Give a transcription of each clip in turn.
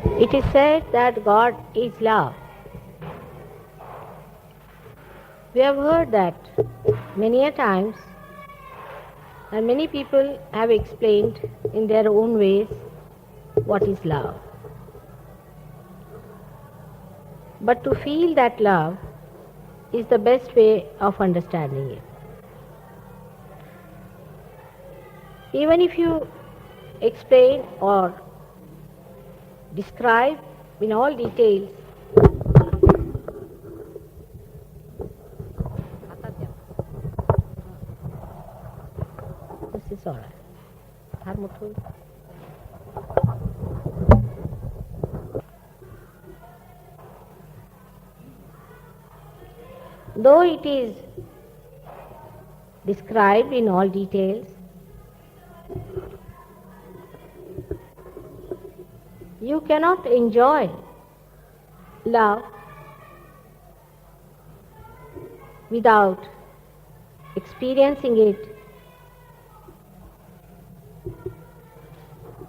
It is said that God is love. We have heard that many a times, and many people have explained in their own ways what is love. But to feel that love is the best way of understanding it. Even if you explain or describe in all details this is all right. Though it is described in all details, you cannot enjoy love without experiencing it.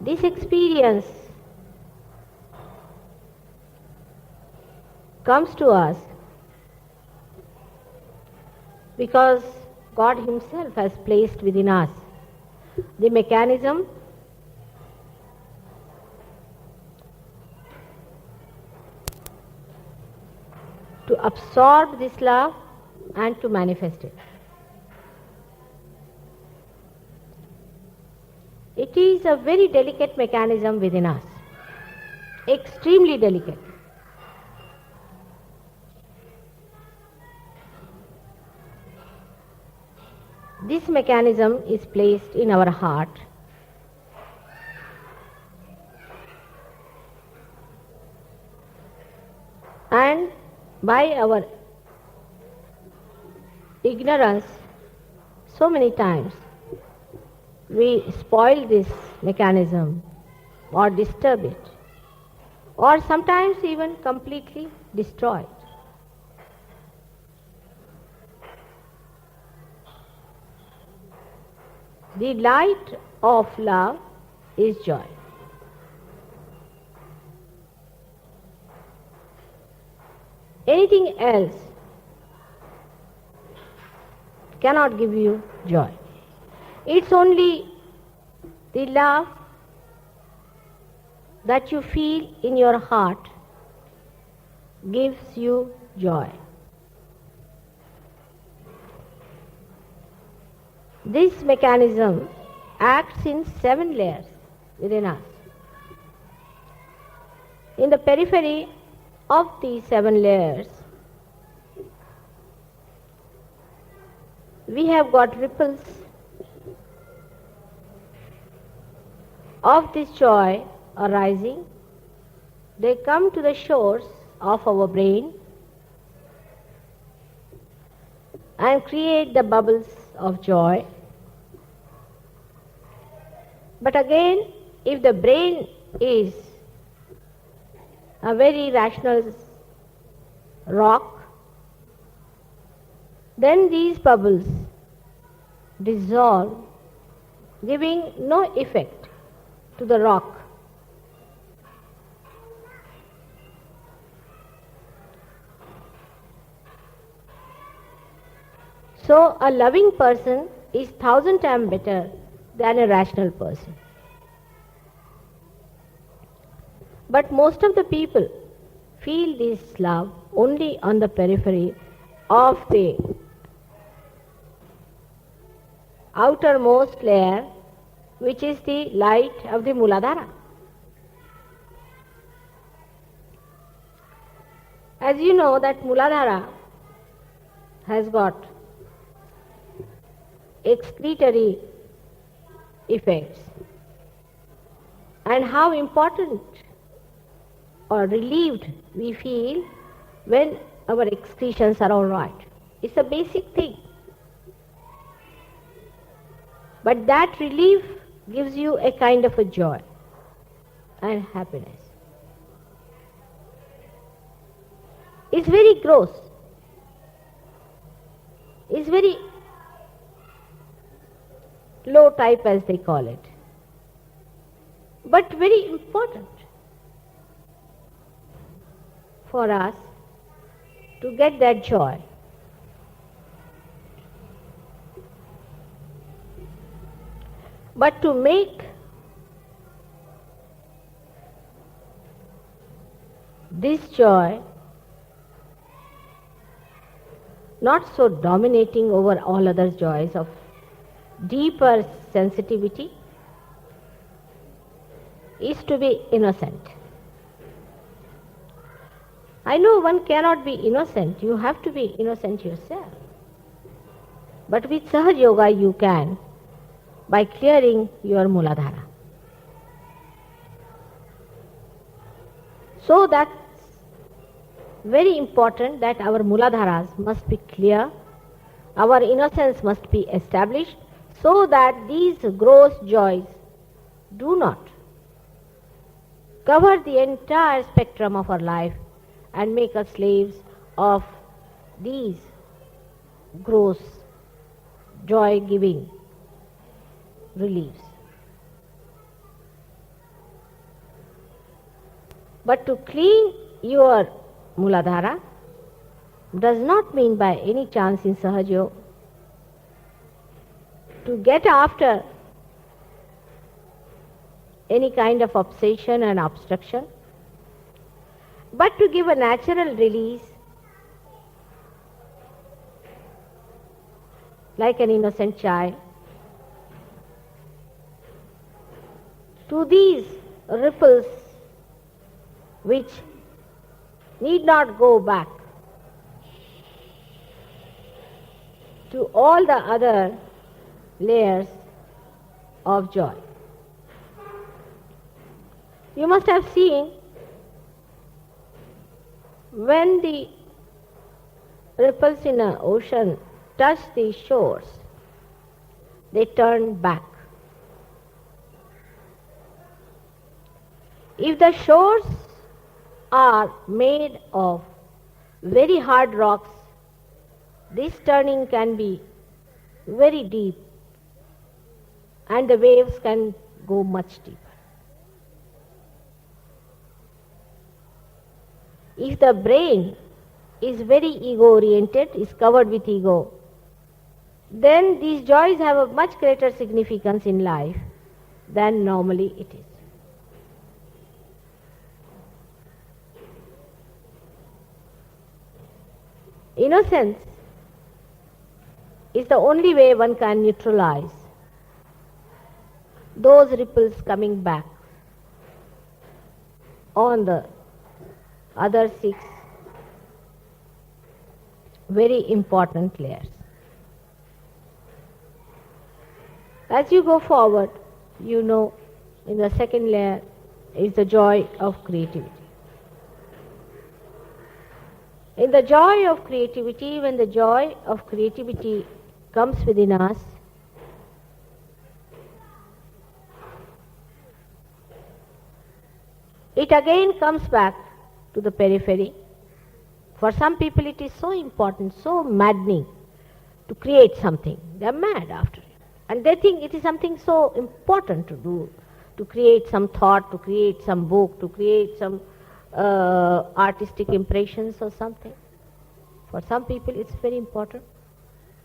This experience comes to us because God Himself has placed within us the mechanism to absorb this love and to manifest it. It is a very delicate mechanism within us, extremely delicate. This mechanism is placed in our heart and by our ignorance so many times we spoil this mechanism or disturb it or sometimes even completely destroy it. The light of love is joy. Anything else cannot give you joy. It's only the love that you feel in your heart gives you joy. This mechanism acts in 7 layers within us. In the periphery of these 7 layers, we have got ripples of this joy arising. They come to the shores of our brain and create the bubbles of joy. But again, if the brain is a very rational rock, then these bubbles dissolve, giving no effect to the rock. So a loving person is 1,000 times better than a rational person. But most of the people feel this love only on the periphery of the outermost layer, which is the light of the Muladhara. As you know that Muladhara has got excretory effects, and how important or relieved we feel when our excretions are all right. It's a basic thing. But that relief gives you a kind of a joy and happiness. It's very gross. It's very low type, as they call it, but very important. for us to get that joy. But to make this joy not so dominating over all other joys of deeper sensitivity is to be innocent. I know one cannot be innocent, you have to be innocent yourself. But with Sahaj Yoga you can, by clearing your Muladhara. So that's very important that our Muladharas must be clear, our innocence must be established, so that these gross joys do not cover the entire spectrum of our life and make us slaves of these gross joy-giving reliefs. But to clean your Muladhara does not mean by any chance in Sahaj Yoga to get after any kind of obsession and obstruction, but to give a natural release like an innocent child to these ripples which need not go back to all the other layers of joy. You must have seen when the ripples in an ocean touch the shores, they turn back. If the shores are made of very hard rocks, this turning can be very deep and the waves can go much deeper. If the brain is very ego-oriented, is covered with ego, then these joys have a much greater significance in life than normally it is. Innocence is the only way one can neutralize those ripples coming back on the other 6 very important layers. As you go forward, you know, in the second layer is the joy of creativity. In the joy of creativity, when the joy of creativity comes within us, it again comes back to the periphery. For some people it is so important, so maddening to create something. They are mad after it. And they think it is something so important to do, to create some thought, to create some book, to create some artistic impressions or something. For some people it's very important,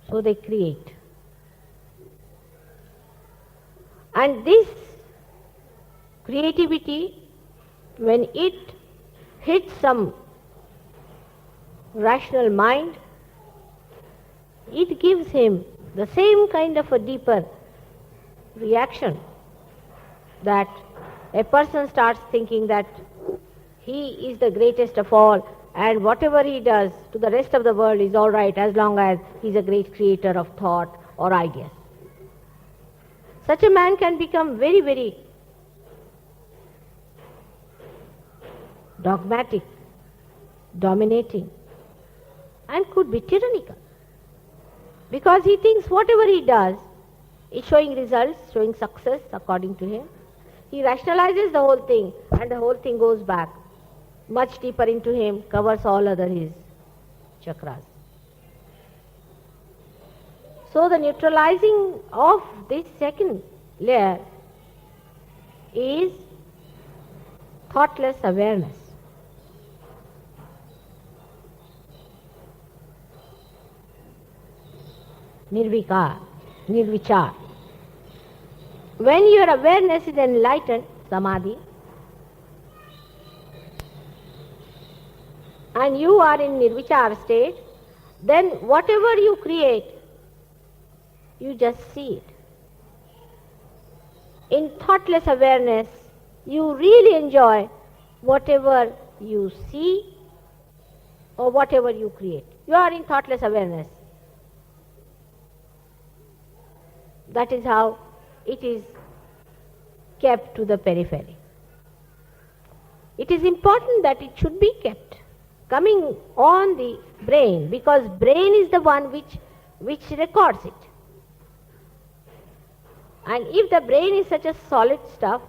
so they create. And this creativity, when it hits some rational mind, it gives him the same kind of a deeper reaction, that a person starts thinking that he is the greatest of all and whatever he does to the rest of the world is all right as long as he is a great creator of thought or ideas. Such a man can become very, very dogmatic, dominating, and could be tyrannical. Because he thinks whatever he does is showing results, showing success according to him. He rationalizes the whole thing and the whole thing goes back much deeper into him, covers all other his chakras. So the neutralizing of this second layer is thoughtless awareness. nirvikar, nirvichar. When your awareness is enlightened, samadhi, and you are in nirvichar state, then whatever you create, you just see it. In thoughtless awareness, you really enjoy whatever you see or whatever you create. You are in thoughtless awareness. That is how it is kept to the periphery. It is important that it should be kept coming on the brain, because brain is the one which records it. And if the brain is such a solid stuff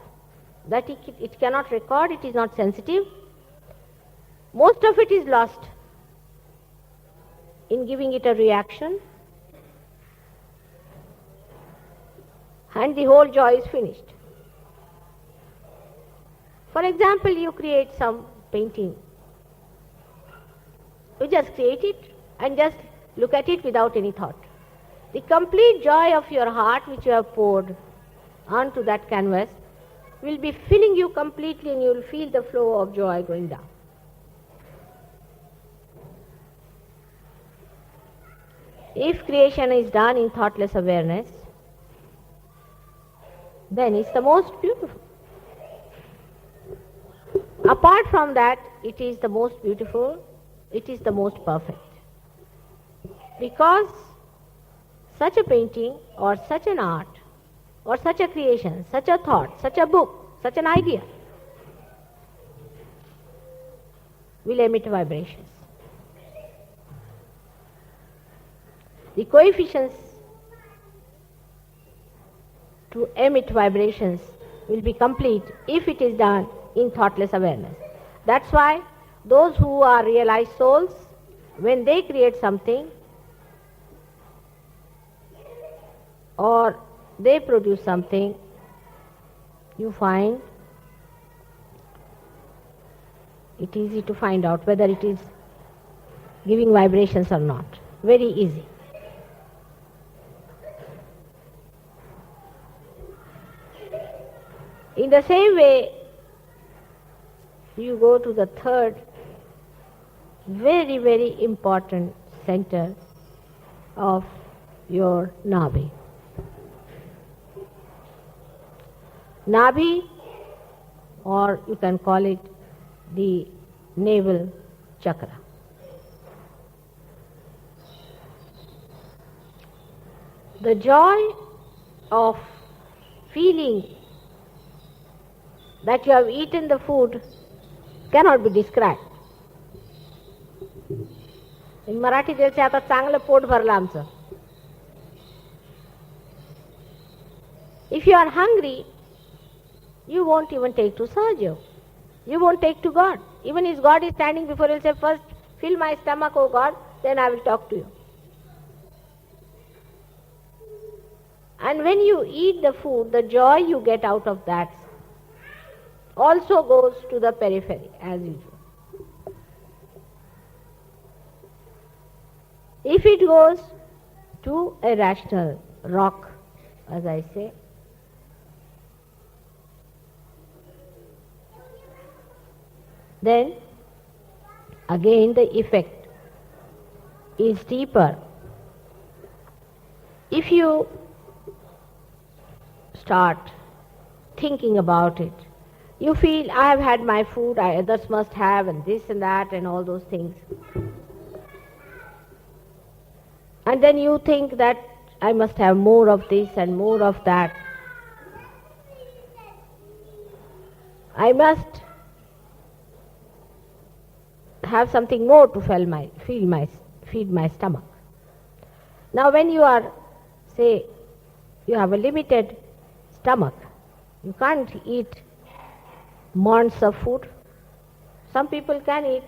that it cannot record, it is not sensitive, most of it is lost in giving it a reaction, and the whole joy is finished. For example, you create some painting. You just create it and just look at it without any thought. The complete joy of your heart which you have poured onto that canvas will be filling you completely, and you will feel the flow of joy going down. If creation is done in thoughtless awareness, then it's the most beautiful. Apart from that, it is the most beautiful, it is the most perfect. Because such a painting or such an art or such a creation, such a thought, such a book, such an idea will emit vibrations. The coefficients to emit vibrations will be complete if it is done in thoughtless awareness. That's why those who are realized souls, when they create something or they produce something, you find it easy to find out whether it is giving vibrations or not. Very easy. In the same way, you go to the third very, very important center of your Nabhi. Nabhi, or you can call it the navel chakra. The joy of feeling that you have eaten the food cannot be described. In Marathi देवचे आता चांगलं pot भरलं आमचं. If you are hungry, you won't even take to Sahaja. You won't take to God. Even if God is standing before you, you'll say, first fill my stomach, O God, then I will talk to you. And when you eat the food, the joy you get out of that also goes to the periphery as usual. If it goes to a rational rock, as I say, then again the effect is deeper. If you start thinking about it, you feel, I have had my food, others must have, and this and that and all those things. And then you think that I must have more of this and more of that. I must have something more to feed my stomach. Now when you are, say, you have a limited stomach, you can't eat months of food. Some people can eat,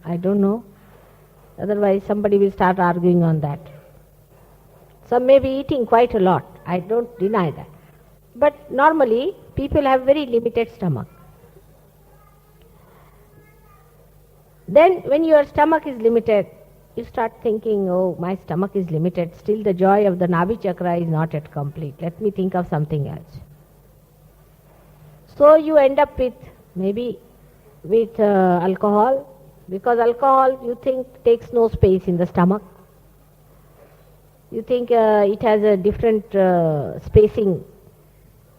I don't know. Otherwise somebody will start arguing on that. Some may be eating quite a lot, I don't deny that. But normally people have very limited stomach. Then when your stomach is limited, you start thinking, oh, my stomach is limited, still the joy of the Nabi chakra is not yet complete. Let me think of something else. So you end up with alcohol, because alcohol you think takes no space in the stomach. You think it has a different spacing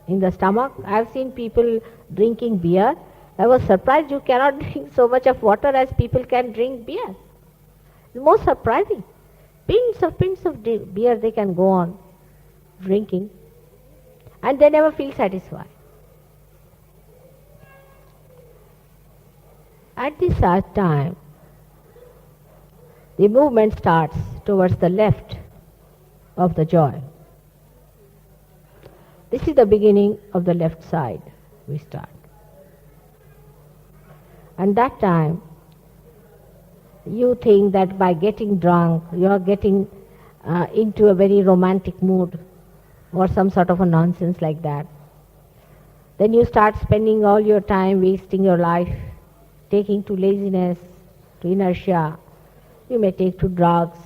in the stomach. I have seen people drinking beer. I was surprised you cannot drink so much of water as people can drink beer. It's most surprising. Pints of beer they can go on drinking, and they never feel satisfied. At this time, the movement starts towards the left of the joy. This is the beginning of the left side. We start. And that time, you think that by getting drunk, you are getting into a very romantic mood or some sort of a nonsense like that. Then you start spending all your time, wasting your life, taking to laziness, to inertia. You may take to drugs.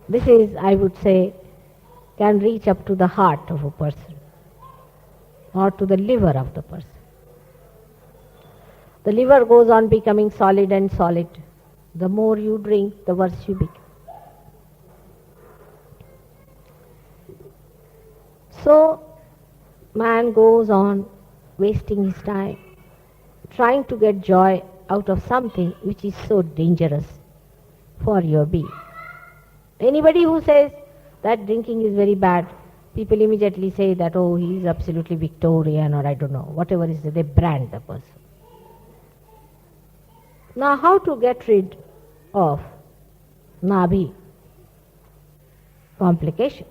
This is, I would say, can reach up to the heart of a person or to the liver of the person. The liver goes on becoming solid and solid. The more you drink, the worse you become. So, man goes on wasting his time, trying to get joy out of something which is so dangerous for your being. Anybody who says that drinking is very bad, people immediately say that, oh, he is absolutely Victorian, or I don't know, whatever is it, they brand the person. Now, how to get rid of Nabhi complication?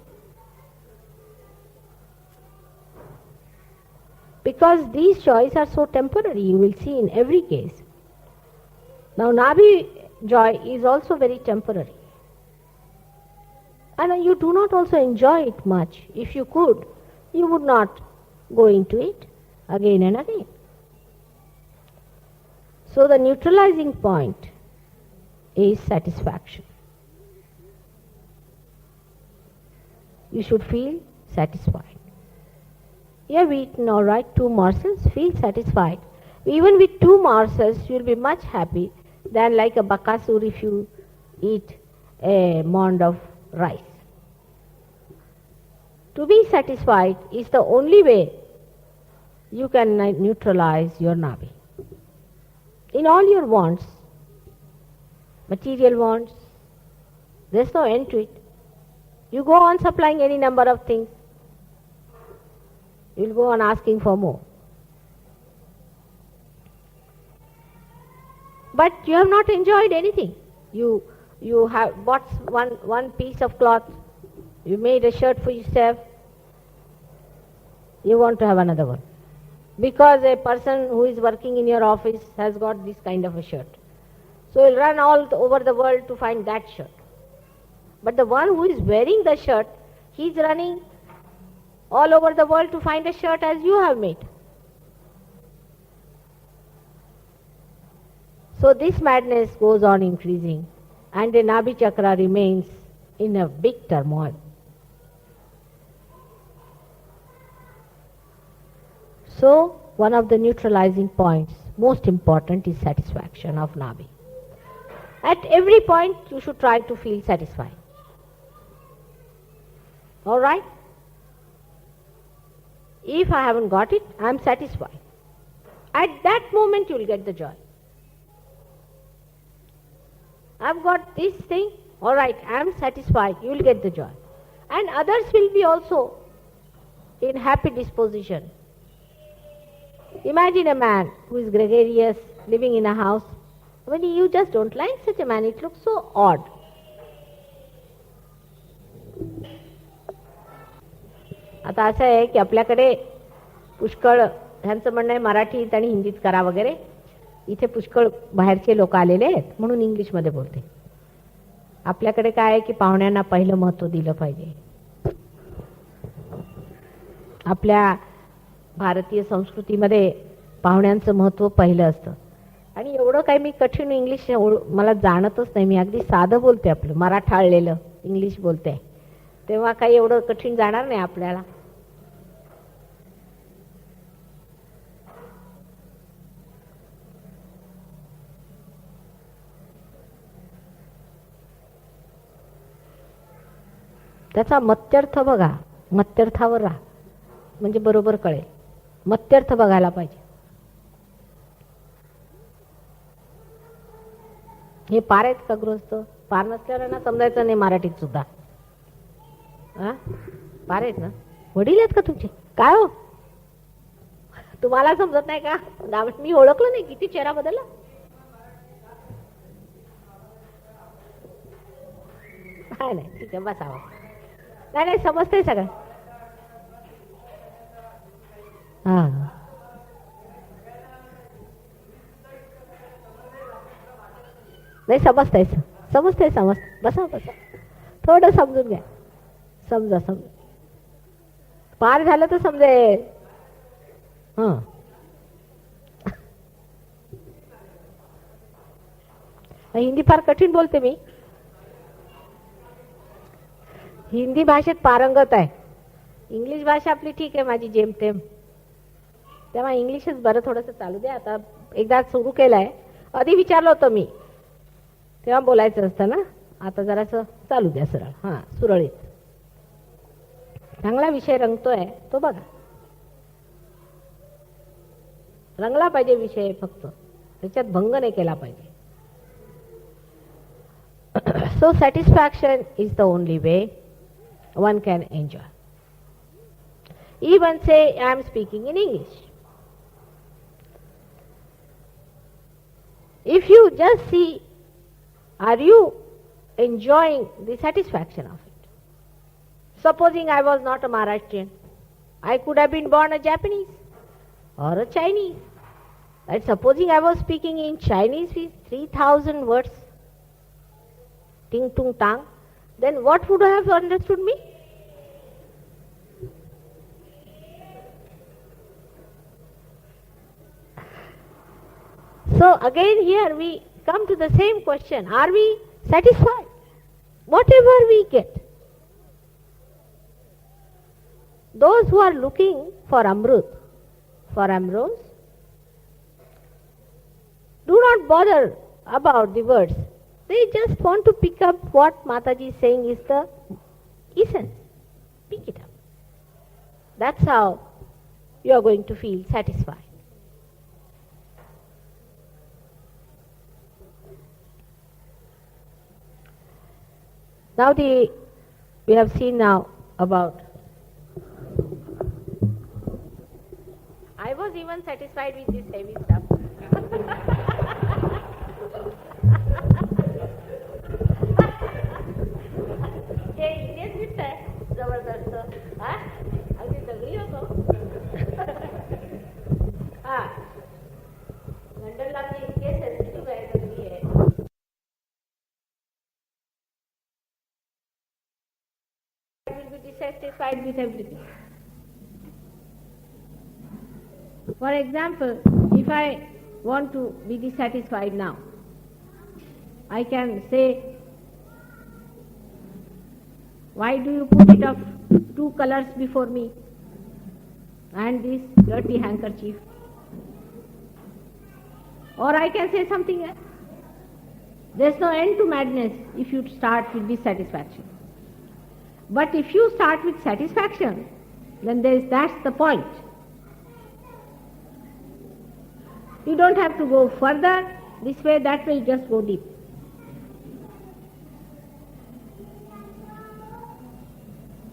Because these joys are so temporary, you will see in every case. Now, Nabhi joy is also very temporary. And you do not also enjoy it much. If you could, you would not go into it again and again. So the neutralizing point is satisfaction. You should feel satisfied. You have eaten, all right, 2 morsels, feel satisfied. Even with 2 morsels, you will be much happy than like a bakasur if you eat a mound of rice. To be satisfied is the only way you can neutralize your Nabhi. In all your wants, material wants, there's no end to it. You go on supplying any number of things. You'll go on asking for more. But you have not enjoyed anything. You have bought one piece of cloth, you made a shirt for yourself, you want to have another one. Because a person who is working in your office has got this kind of a shirt. So he'll run all over the world to find that shirt. But the one who is wearing the shirt, he's running all over the world to find a shirt as you have made. So this madness goes on increasing, and the Nabhi chakra remains in a big turmoil. So one of the neutralizing points, most important, is satisfaction of Nabhi. At every point you should try to feel satisfied. All right? If I haven't got it, I am satisfied. At that moment you will get the joy. I've got this thing, all right, I am satisfied, you will get the joy. And others will be also in happy disposition. Imagine a man who is gregarious, living in a house. When you just don't like such a man, it looks so odd. आता असं आहे की आपल्याकडे पुष्कळ, ह्यांचं म्हणणं आहे मराठीत आणि हिंदीत करा वगैरे, इथे पुष्कळ बाहेरचे लोक आलेले आहेत म्हणून इंग्लिशमध्ये बोलते. आपल्याकडे काय आहे की पाहुण्यांना पहिलं महत्त्व दिलं पाहिजे. आपल्या भारतीय संस्कृतीमध्ये पाहुण्यांचं महत्त्व पहिलं असतं. आणि एवढं काही मी कठीण इंग्लिश मला जाणतच नाही. मी अगदी साधं बोलते, आपलं मराठाळलेलं इंग्लिश बोलते, तेव्हा काही एवढं कठीण जाणार नाही आपल्याला. त्याचा मत्यर्थ बघा, मत्यर्थावर राहा म्हणजे बरोबर कळेल. मत्यर्थ बघायला पाहिजे. हे पार आहेत का गृहस्थ? पार नसल्यावर समजायचं नाही मराठीत सुद्धा. पार आहेत ना? वडील आहेत का तुमचे? काय हो, तुम्हाला समजत नाही का? मी ओळखलं नाही, किती चेहरा बदलला. नाही ठीक आहे, बसावं. नाही समजतंय सगळं. हा नाही समजतंय. बसा थोडं समजून घ्या. समजा पार झालं तर समजेल. हिंदी फार कठीण बोलते मी. हिंदी भाषेत पारंगत आहे. इंग्लिश भाषा आपली ठीक आहे माझी जेमतेम, तेव्हा इंग्लिशच बरं थोडंसं चालू दे. आता एकदा सुरू केलंय, आधी विचारलं होतं मी, तेव्हा बोलायचं असतं ना. आता जरासं चालू द्या सरळ, सुरळीत. चांगला विषय रंगतोय तो बघा. रंगला पाहिजे विषय, फक्त त्याच्यात भंग नाही केला पाहिजे. So satisfaction is the only way one can enjoy. Even say I am speaking in English. If you just see, are you enjoying the satisfaction of it? Supposing I was not a Maharashtrian, I could have been born a Japanese or a Chinese. And supposing I was speaking in Chinese with 3,000 words, ting tung tang, then what would have understood me? So again here we come to the same question. Are we satisfied? Whatever we get. Those who are looking for Amrut, for Amrose, do not bother about the words. They just want to pick up what Mataji is saying is the essence. Pick it up. That's how you are going to feel satisfied. Now we have seen now about, I was even satisfied with this heavy stuff. तेच दिसतंय जबरदस्त. अगदी दगडी होतो. लंडनला मी इतके sensitive आहे, दगडी आहे. I will be dissatisfied with everything. For example, if I want to be dissatisfied now, I can say, why do you put it of two colors before me and this dirty handkerchief? Or I can say something else. There's no end to madness if you start with dissatisfaction. But if you start with satisfaction, then that's the point. You don't have to go further, this way, that way, you just go deep.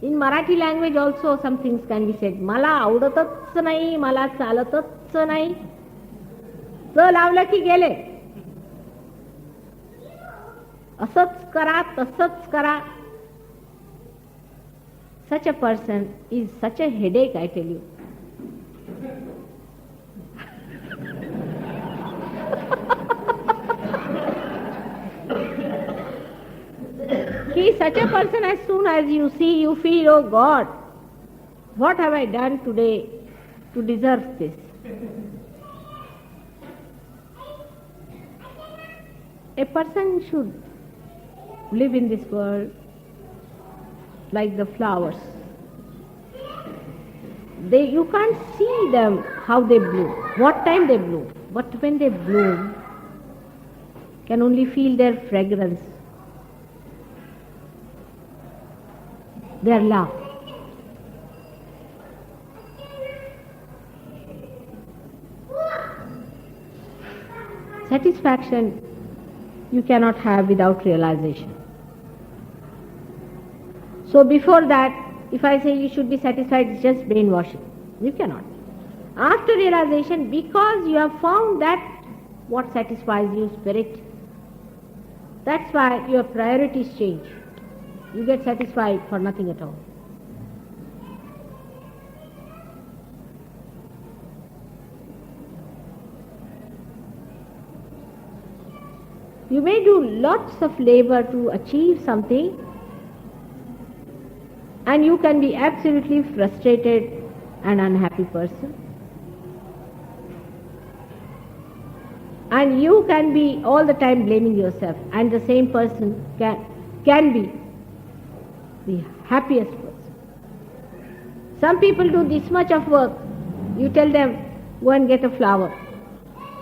In Marathi language also some things can be said. मला आवडतच नाही, मला चालतच नाही, च लावलं की गेले, असंच करा तसंच करा. Such a person is such a headache, I tell you. Such a person, as soon as you see, you feel, oh God, what have I done today? to deserve this. A person should live in this world like the flowers. You can't see them how they bloom, what time they bloom, but when they bloom, can only feel their fragrance, their love. Satisfaction you cannot have without realization. So before that, if I say you should be satisfied, it's just brainwashing. You cannot. After realization, because you have found that what satisfies you, spirit, that's why your priorities change. You get satisfied for nothing at all. You may do lots of labor to achieve something, and you can be absolutely frustrated and unhappy person. And you can be all the time blaming yourself, and the same person can be the happiest person. Some people do this much of work. You tell them, go and get a flower.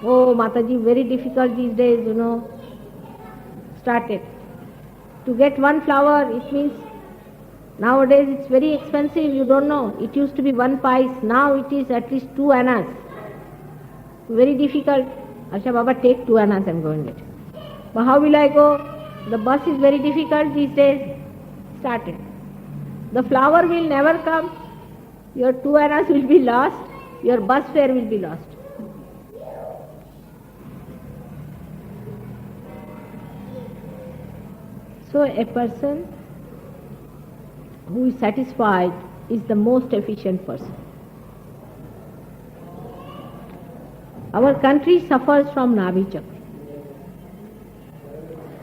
Oh, Mataji, very difficult these days, Started. To get one flower, it means nowadays it's very expensive, you don't know. It used to be 1 pice, now it is at least 2 annas. Very difficult. Asha Baba, take 2 annas and go and get it. But how will I go? The bus is very difficult these days. Started. The flower will never come. Your 2 annas will be lost. Your bus fare will be lost. So a person who is satisfied is the most efficient person. Our country suffers from Nabhi Chakra.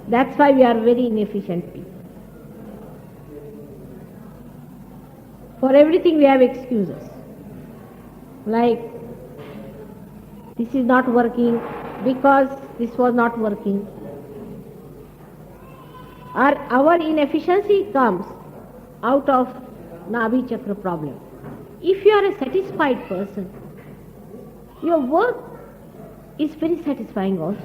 That's why we are very inefficient people. For everything we have excuses. Like, this is not working because this was not working. Our inefficiency comes out of Nabhi Chakra problem. If you are a satisfied person, your work is very satisfying also.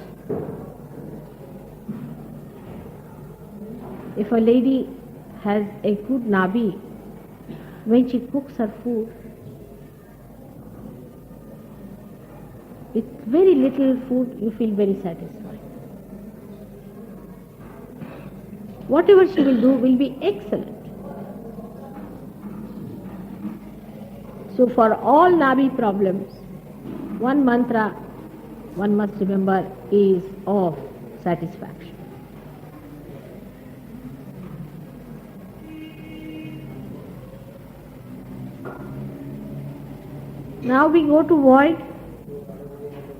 If a lady has a good Nabhi, when she cooks her food, with very little food you feel very satisfied. Whatever she will do will be excellent. So for all Nabhi problems, one mantra one must remember is of satisfaction. Now we go to void.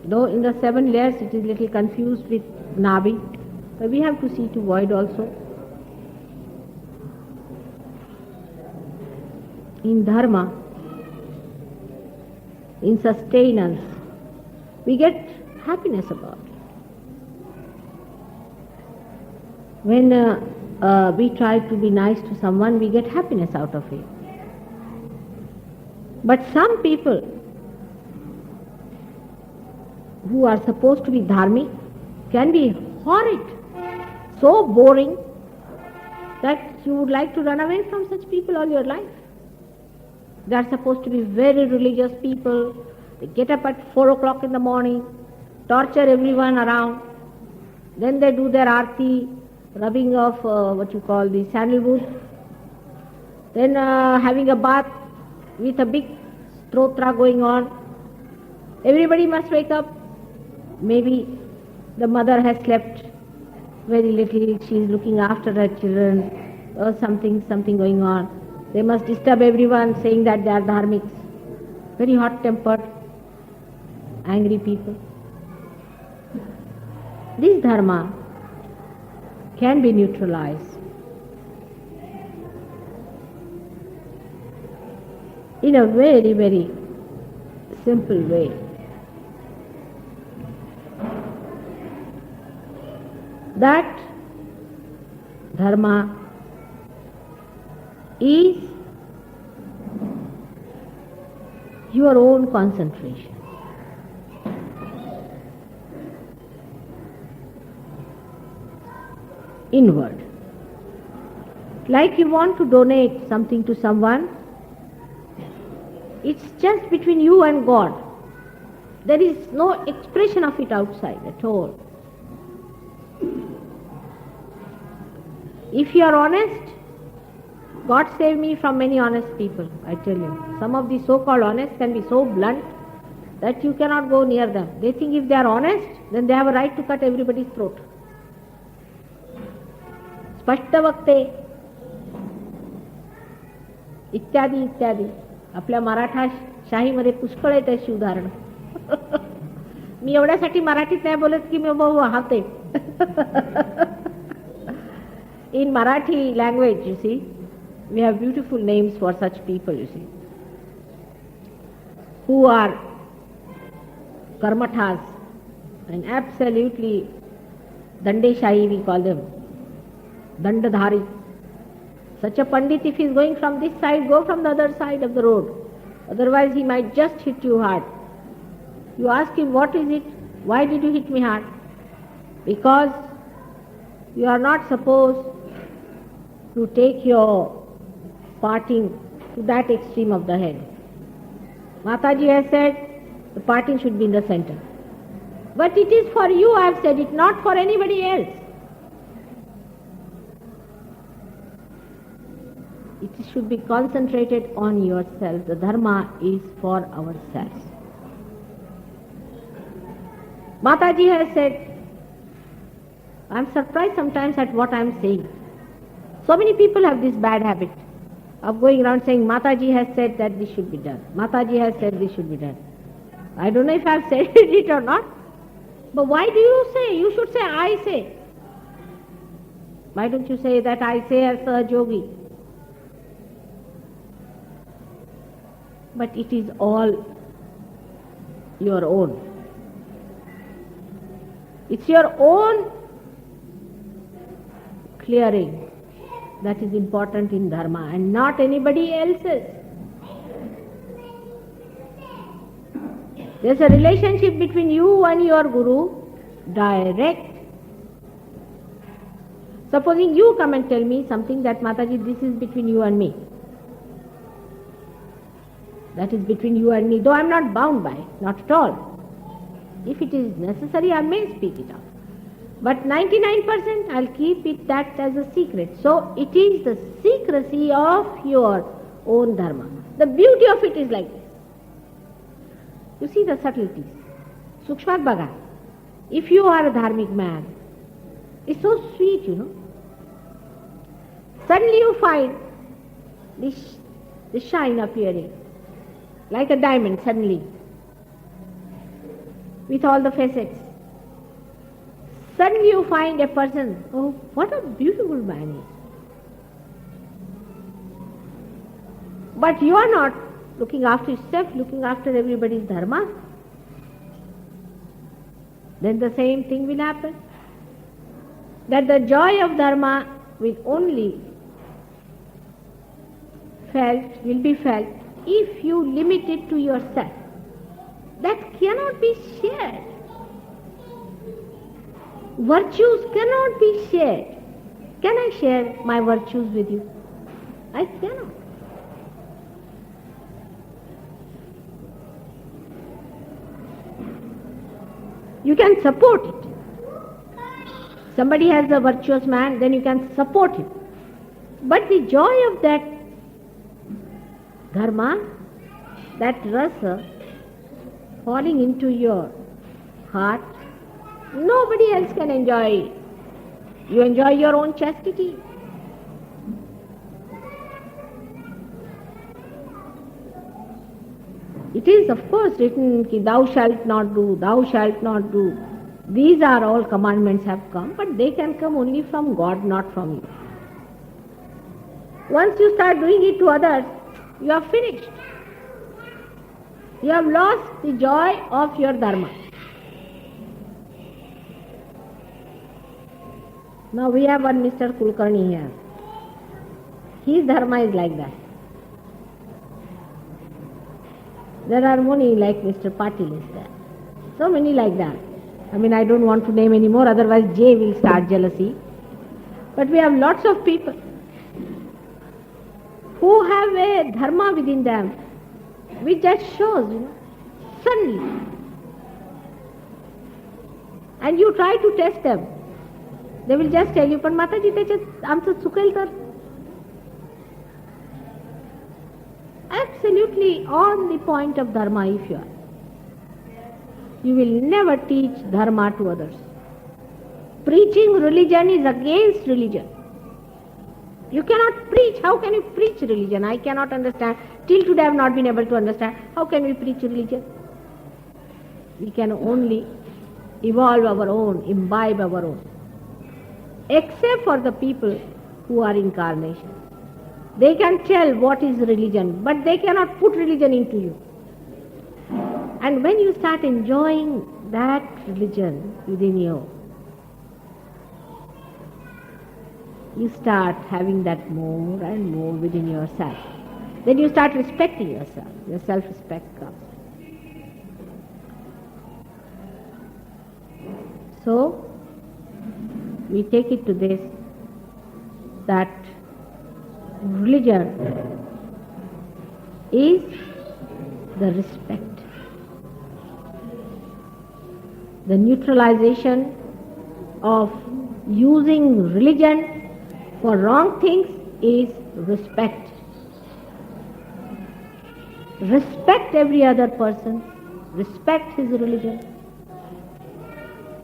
Though in the 7 layers it is little confused with Nabhi, but we have to see to void also. In dharma, in sustenance, we get happiness about it. When we try to be nice to someone, we get happiness out of it. But some people who are supposed to be dharmic can be horrid, so boring that you would like to run away from such people all your life. They are supposed to be very religious people. They get up at 4 o'clock in the morning, torture everyone around. Then they do their arti, rubbing of the sandalwood. Then having a bath with a big stotra going on. Everybody must wake up. Maybe the mother has slept very little. She is looking after her children, or something going on. They must disturb everyone, saying that they are dharmics. Very hot-tempered, angry people. This dharma can be neutralized in a very, very simple way. That dharma is your own concentration. Inward. Like you want to donate something to someone, it's just between you and God. There is no expression of it outside at all. If you are honest, God save me from many honest people, I tell you. Some of the so-called honest can be so blunt that you cannot go near them. They think if they are honest, then they have a right to cut everybody's throat. स्पष्टवक्ते इत्यादी इत्यादी. आपल्या मराठा शाहीमध्ये पुष्कळ आहेत अशी उदाहरणं. मी एवढ्यासाठी मराठीत नाही बोलत की मी बहु वाहते. In Marathi language, you see, we have beautiful names for such people, you see, who are karmathas and absolutely dandeshahi, we call them, dandadhari. Such a pandit, if he is going from this side, go from the other side of the road. Otherwise, he might just hit you hard. You ask him, what is it? Why did you hit me hard? Because you are not supposed to take your parting to that extreme of the head. Mataji has said the parting should be in the center. But it is for you, I have said it, not for anybody else. It should be concentrated on yourself. The dharma is for ourselves. Mataji has said, I am surprised sometimes at what I am saying. So many people have this bad habit of going around saying, Mataji has said that this should be done. Mataji has said this should be done. I don't know if I have said it or not. But why do you say? You should say, I say. Why don't you say that I say as Sahaj Yogi? But it is all your own. It's your own clearing that is important in dharma and not anybody else's. There's a relationship between you and your guru, direct. Supposing you come and tell me something that Mataji, this is between you and me. That is between you and me, though I am not bound by it, not at all. If it is necessary, I may speak it out. But 99% I'll keep it that as a secret. So it is the secrecy of your own dharma. The beauty of it is like this. You see the subtleties. Sukshmat Bhaga. If you are a dharmic man, it's so sweet, you know. Suddenly you find this shine appearing, like a diamond suddenly, with all the facets. Suddenly you find a person, oh, what a beautiful man he is. But you are not looking after yourself, looking after everybody's dharma. Then the same thing will happen. That the joy of dharma will be felt if you limit it to yourself. That cannot be shared. Virtues cannot be shared. Can I share my virtues with you? I cannot. You can support it. Somebody has a virtuous man, then you can support him. But the joy of that dharma, that rasa falling into your heart, nobody else can enjoy it. You enjoy your own chastity. It is of course written, ki thou shalt not do, thou shalt not do. These are all commandments have come, but they can come only from God, not from you. Once you start doing it to others, you are finished. You have lost the joy of your dharma. Now we have one Mr. Kulkarni here. His dharma is like that. There are many like Mr. Patil is there. So many like that. I don't want to name any more, otherwise Jay will start jealousy. But we have lots of people who have a dharma within them, which just shows, suddenly. And you try to test them. They will just tell you, "But Mataji, त्याच्यात आमचं चुकेल तर." Absolutely on the point of dharma if you are. You will never teach dharma to others. Preaching religion is against religion. You cannot preach. How can you preach religion? I cannot understand. Till today I have not been able to understand. How can we preach religion? We can only evolve our own, imbibe our own. Except for the people who are incarnation. They can tell what is religion, but they cannot put religion into you. And when you start enjoying that religion within you, you start having that more and more within yourself. Then you start respecting yourself. Your self-respect comes. So, we take it to this, that religion is the respect. The neutralization of using religion for wrong things is respect. Respect every other person. Respect his religion.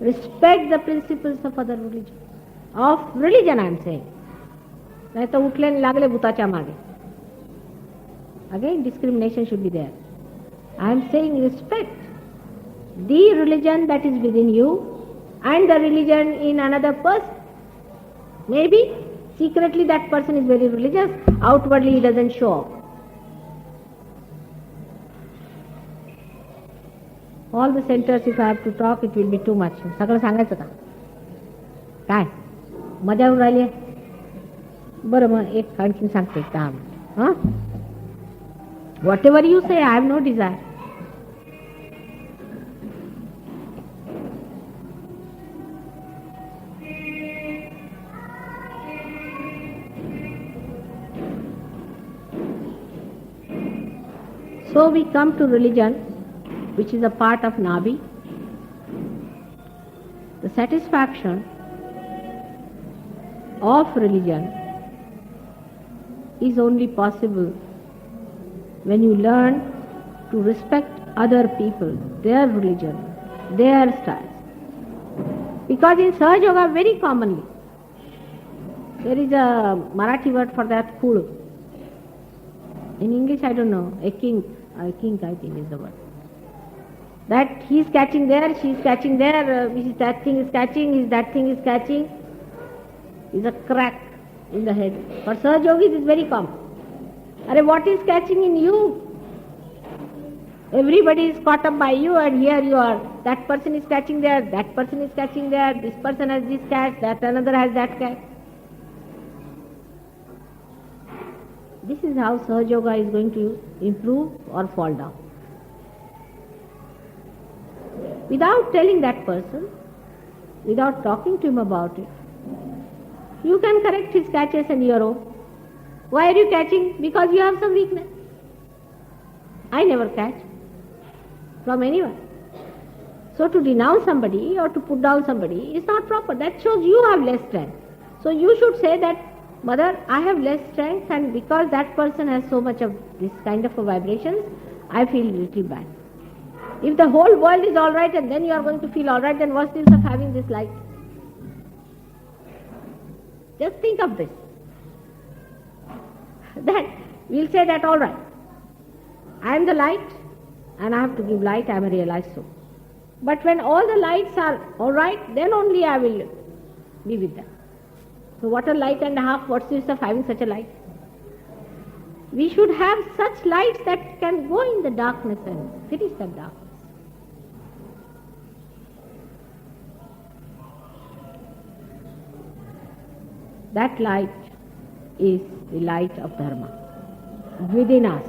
Respect the principles of other religion. Of religion I am saying. नहीं तो उठले लागले भूताच्या मागे. Again, discrimination should be there. I am saying respect the religion that is within you and the religion in another person. Maybe secretly that person is very religious, outwardly he doesn't show up. All the centers, if I have to talk, it will be too much. सगळं सांगायचं का? काय? मजा येऊन राहिली आहे? बरं मग एक आणखीन सांगते काम. Whatever you say, I have no desire. So we come to religion, which is a part of Nabi. The satisfaction of religion is only possible when you learn to respect other people, their religion, their styles. Because in Sahaja Yoga, very commonly, there is a Marathi word for that, kul. In English, I don't know, a kink I think is the word. That he is catching there, she is catching there, that thing is catching, that thing is catching, is a crack in the head. For Sahaja Yogis, it is very common. What is catching in you? Everybody is caught up by you, and here you are. That person is catching there, that person is catching there, this person has this catch, that another has that catch. This is how Sahaja Yoga is going to improve or fall down. Without telling that person, without talking to him about it, you can correct his catches and your own. Why are you catching? Because you have some weakness. I never catch from anyone. So to denounce somebody or to put down somebody is not proper. That shows you have less strength. So you should say that, Mother, I have less strength, and because that person has so much of this kind of a vibrations, I feel a little bad. If the whole world is all right and then you are going to feel all right, then what's the use of having this light? Just think of this. Then we'll say that all right, I am the light and I have to give light, I am a realized soul. But when all the lights are all right, then only I will be with them. So what a light and a half, what's the use of having such a light? We should have such lights that can go in the darkness and finish the darkness. That light is the light of Dharma within us.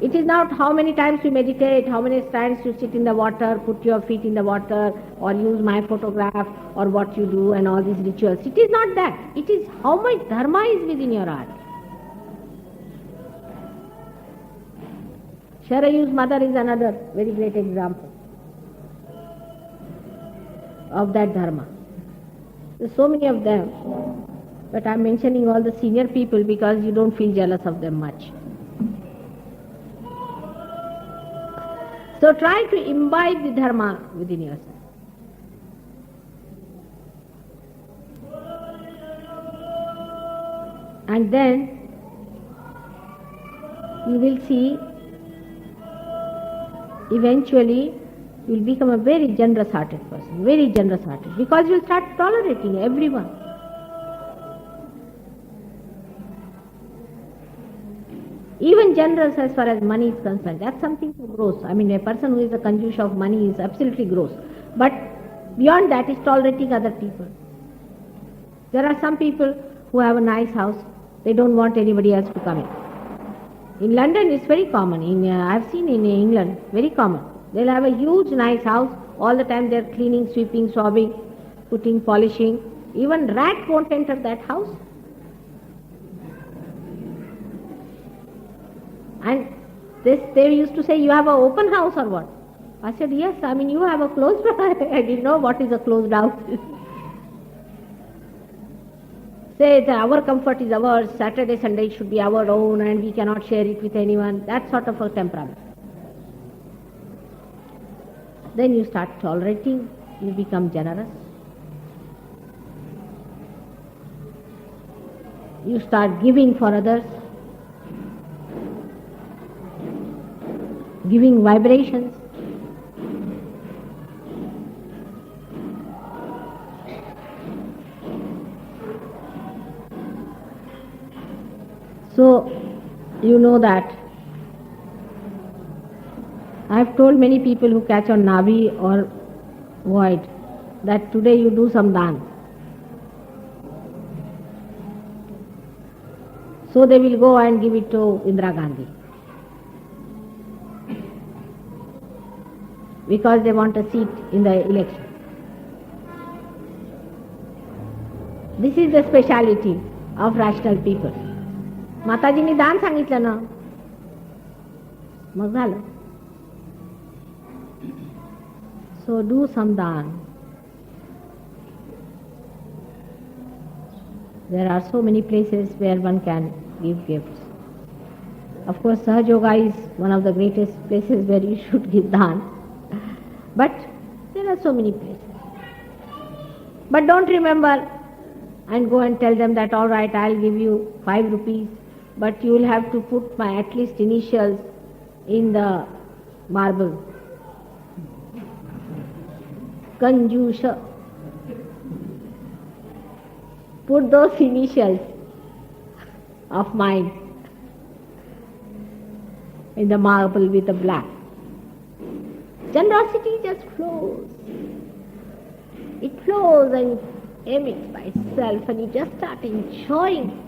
It is not how many times you meditate, how many times you sit in the water, put your feet in the water, or use my photograph, or what you do and all these rituals. It is not that. It is how much Dharma is within your heart. Sharayu's mother is another very great example of that Dharma. There are so many of them, but I am mentioning all the senior people because you don't feel jealous of them much. So try to imbibe the Dharma within yourself. And then you will see eventually you will become a very generous-hearted person, very generous-hearted, because you will start tolerating everyone. Even generous as far as money is concerned, that's something so gross. I mean, a person who is a conjuice of money is absolutely gross. But beyond that is tolerating other people. There are some people who have a nice house, they don't want anybody else to come in. In London it's very common, I've seen in England, very common. They'll have a huge nice house, all the time they're cleaning, sweeping, swabbing, putting, polishing. Even rat won't enter that house. And they used to say, you have an open house or what? I said, yes, I mean you have a closed house. I didn't know what is a closed house. Say our comfort is ours, Saturday, Sunday should be our own and we cannot share it with anyone. That sort of a temperament. Then you start tolerating, you become generous. You start giving for others. Giving vibrations. So, you know that I have told many people who catch on Navi or void that today you do some dhan. So they will go and give it to Indira Gandhi. Because they want a seat in the election. This is the speciality of rational people. माताजींनी दान सांगितलं ना, मग झालं. So do some dhan. There are so many places where one can give gifts. Of course, Sahaj Yoga is one of the greatest places where you should give dhan. But there are so many places. But don't remember and go and tell them that all right, I'll give you 5 rupees, but you will have to put my at least initials in the marble. Kanjusha. Put those initials of mine in the marble with the black. Generosity just flows. It flows and emits by itself and you just start enjoying it.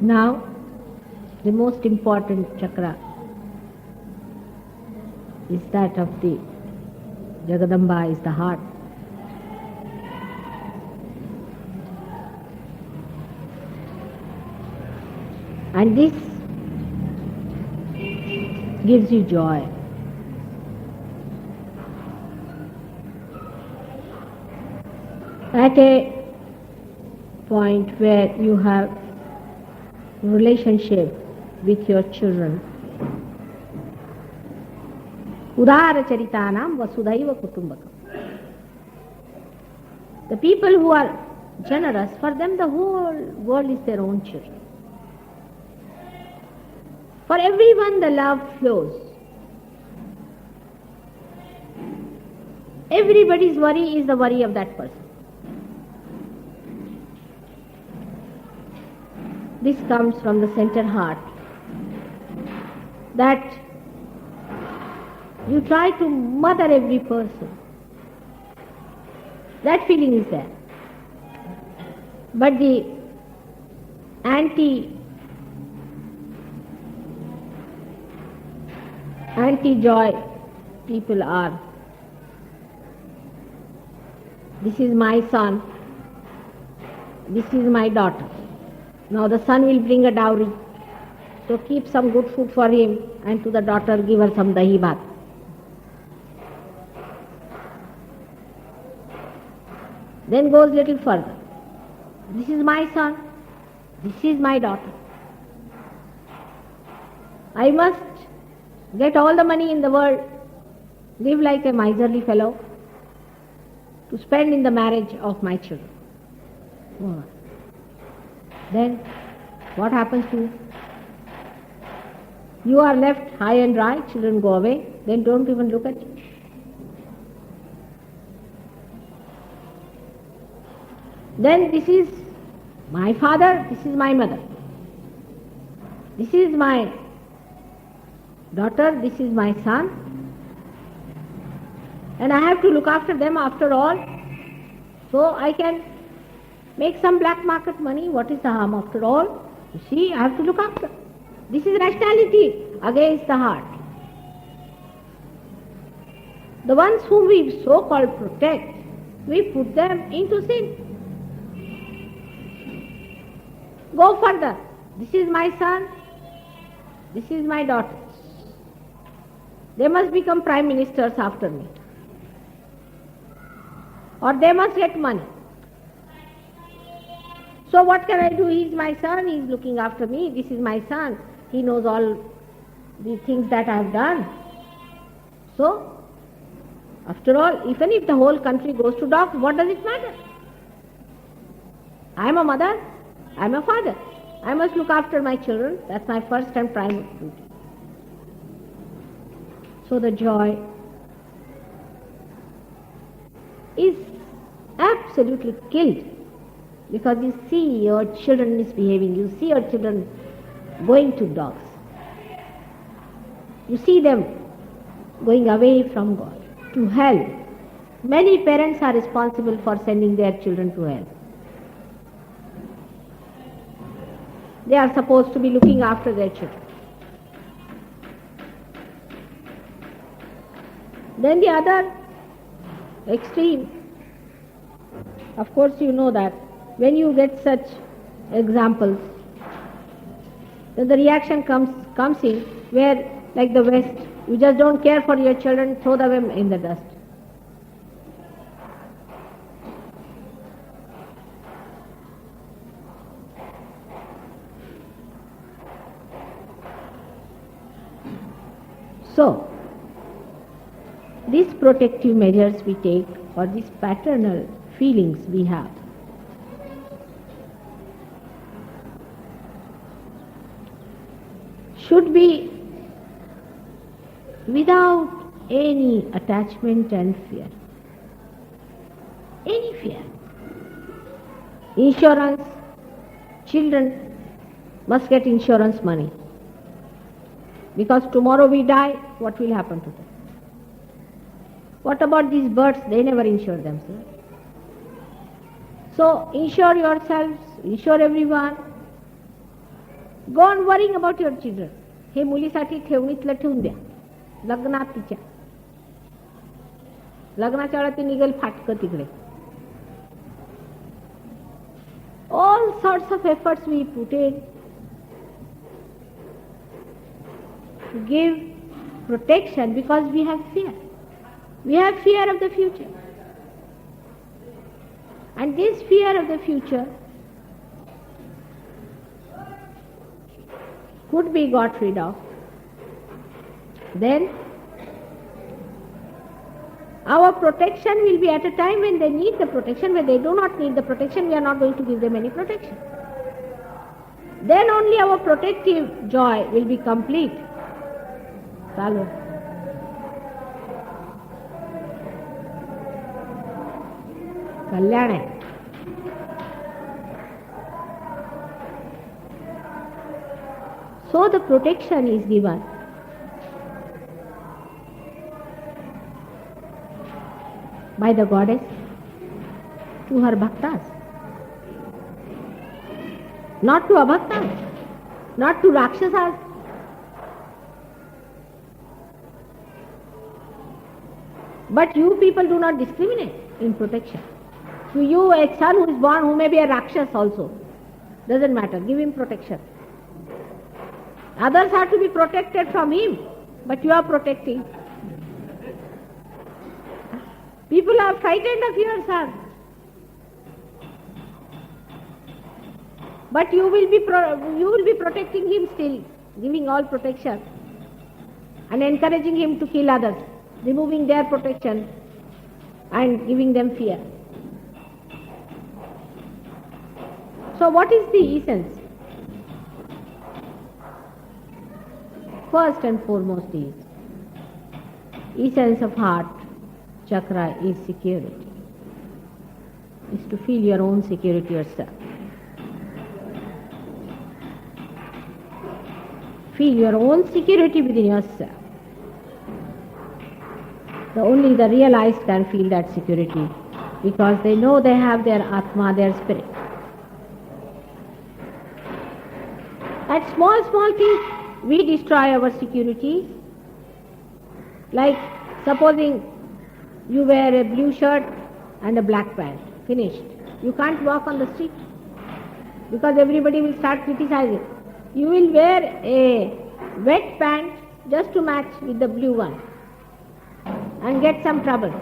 Now, the most important chakra is that of the Jagadamba, is the heart. And this gives you joy. At a point where you have relationship with your children, Udara Charitanam Vasudhaiva Kutumbakam. The people who are generous, for them the whole world is their own children. For everyone the love flows. Everybody's worry is the worry of that person. This comes from the center heart, that you try to mother every person. That feeling is there. But the anti-joy people are, this is my son, this is my daughter. Now the son will bring a dowry, so keep some good food for him, and to the daughter give her some dahi bhat. Then goes little further. This is my son, this is my daughter. I must get all the money in the world, live like a miserly fellow, to spend in the marriage of my children. Then what happens to you? You are left high and dry, children go away, then don't even look at you. Then this is my father, this is my mother. This is my daughter, this is my son. And I have to look after them after all. So I can make some black market money. What is the harm after all? You see, I have to look after. This is rationality against the heart. The ones whom we so-called protect, we put them into sin. Go further. This is my son, this is my daughter. They must become prime ministers after me. Or they must get money. So what can I do? He is my son, he is looking after me, this is my son, he knows all the things that I have done. So, after all, even if the whole country goes to dogs, what does it matter? I am a mother, I am a father. I must look after my children. That's my first and primary duty. So the joy is absolutely killed because you see your children misbehaving, you see your children going to dogs. You see them going away from God, to hell. Many parents are responsible for sending their children to hell. They are supposed to be looking after their children. Then the other extreme, of course you know that when you get such examples, then the reaction comes in where, like the West, you just don't care for your children, throw them in the dust. So, these protective measures we take, or these paternal feelings we have, should be without any attachment and fear. Any fear. Insurance, children must get insurance money. Because tomorrow we die, what will happen to them? What about these birds? They never insure themselves. So insure yourselves, insure everyone. Go on worrying about your children. हे मुलीसाठी ठेवणीतलं ठेवून द्या. लग्नात तिच्या. लग्नाच्या वेळा ती निघेल फाटकं तिकडे. All sorts of efforts we put in to give protection because we have fear. We have fear of the future. And this fear of the future could be got rid of. Then our protection will be at a time when they need the protection. When they do not need the protection, we are not going to give them any protection. Then only our protective joy will be complete. Follow. कल्याण है. So the protection is given by the goddess to her bhaktas, not to abhaktas, not to rakshasas. But you people do not discriminate in protection. To you, a son who is born, who may be a rakshas also, doesn't matter, give him protection. Others have to be protected from him, but you are protecting. People are frightened of your son. But you will be protecting him still, giving all protection and encouraging him to kill others, removing their protection and giving them fear. So what is the essence? First and foremost is essence of heart chakra is security. Is to feel your own security yourself. Feel your own security within yourself. Only the realized can feel that security because they know they have their Atma, their spirit. At small things, we destroy our security. Like supposing you wear a blue shirt and a black pant, finished. You can't walk on the street because everybody will start criticizing. You will wear a wet pant just to match with the blue one and get some trouble.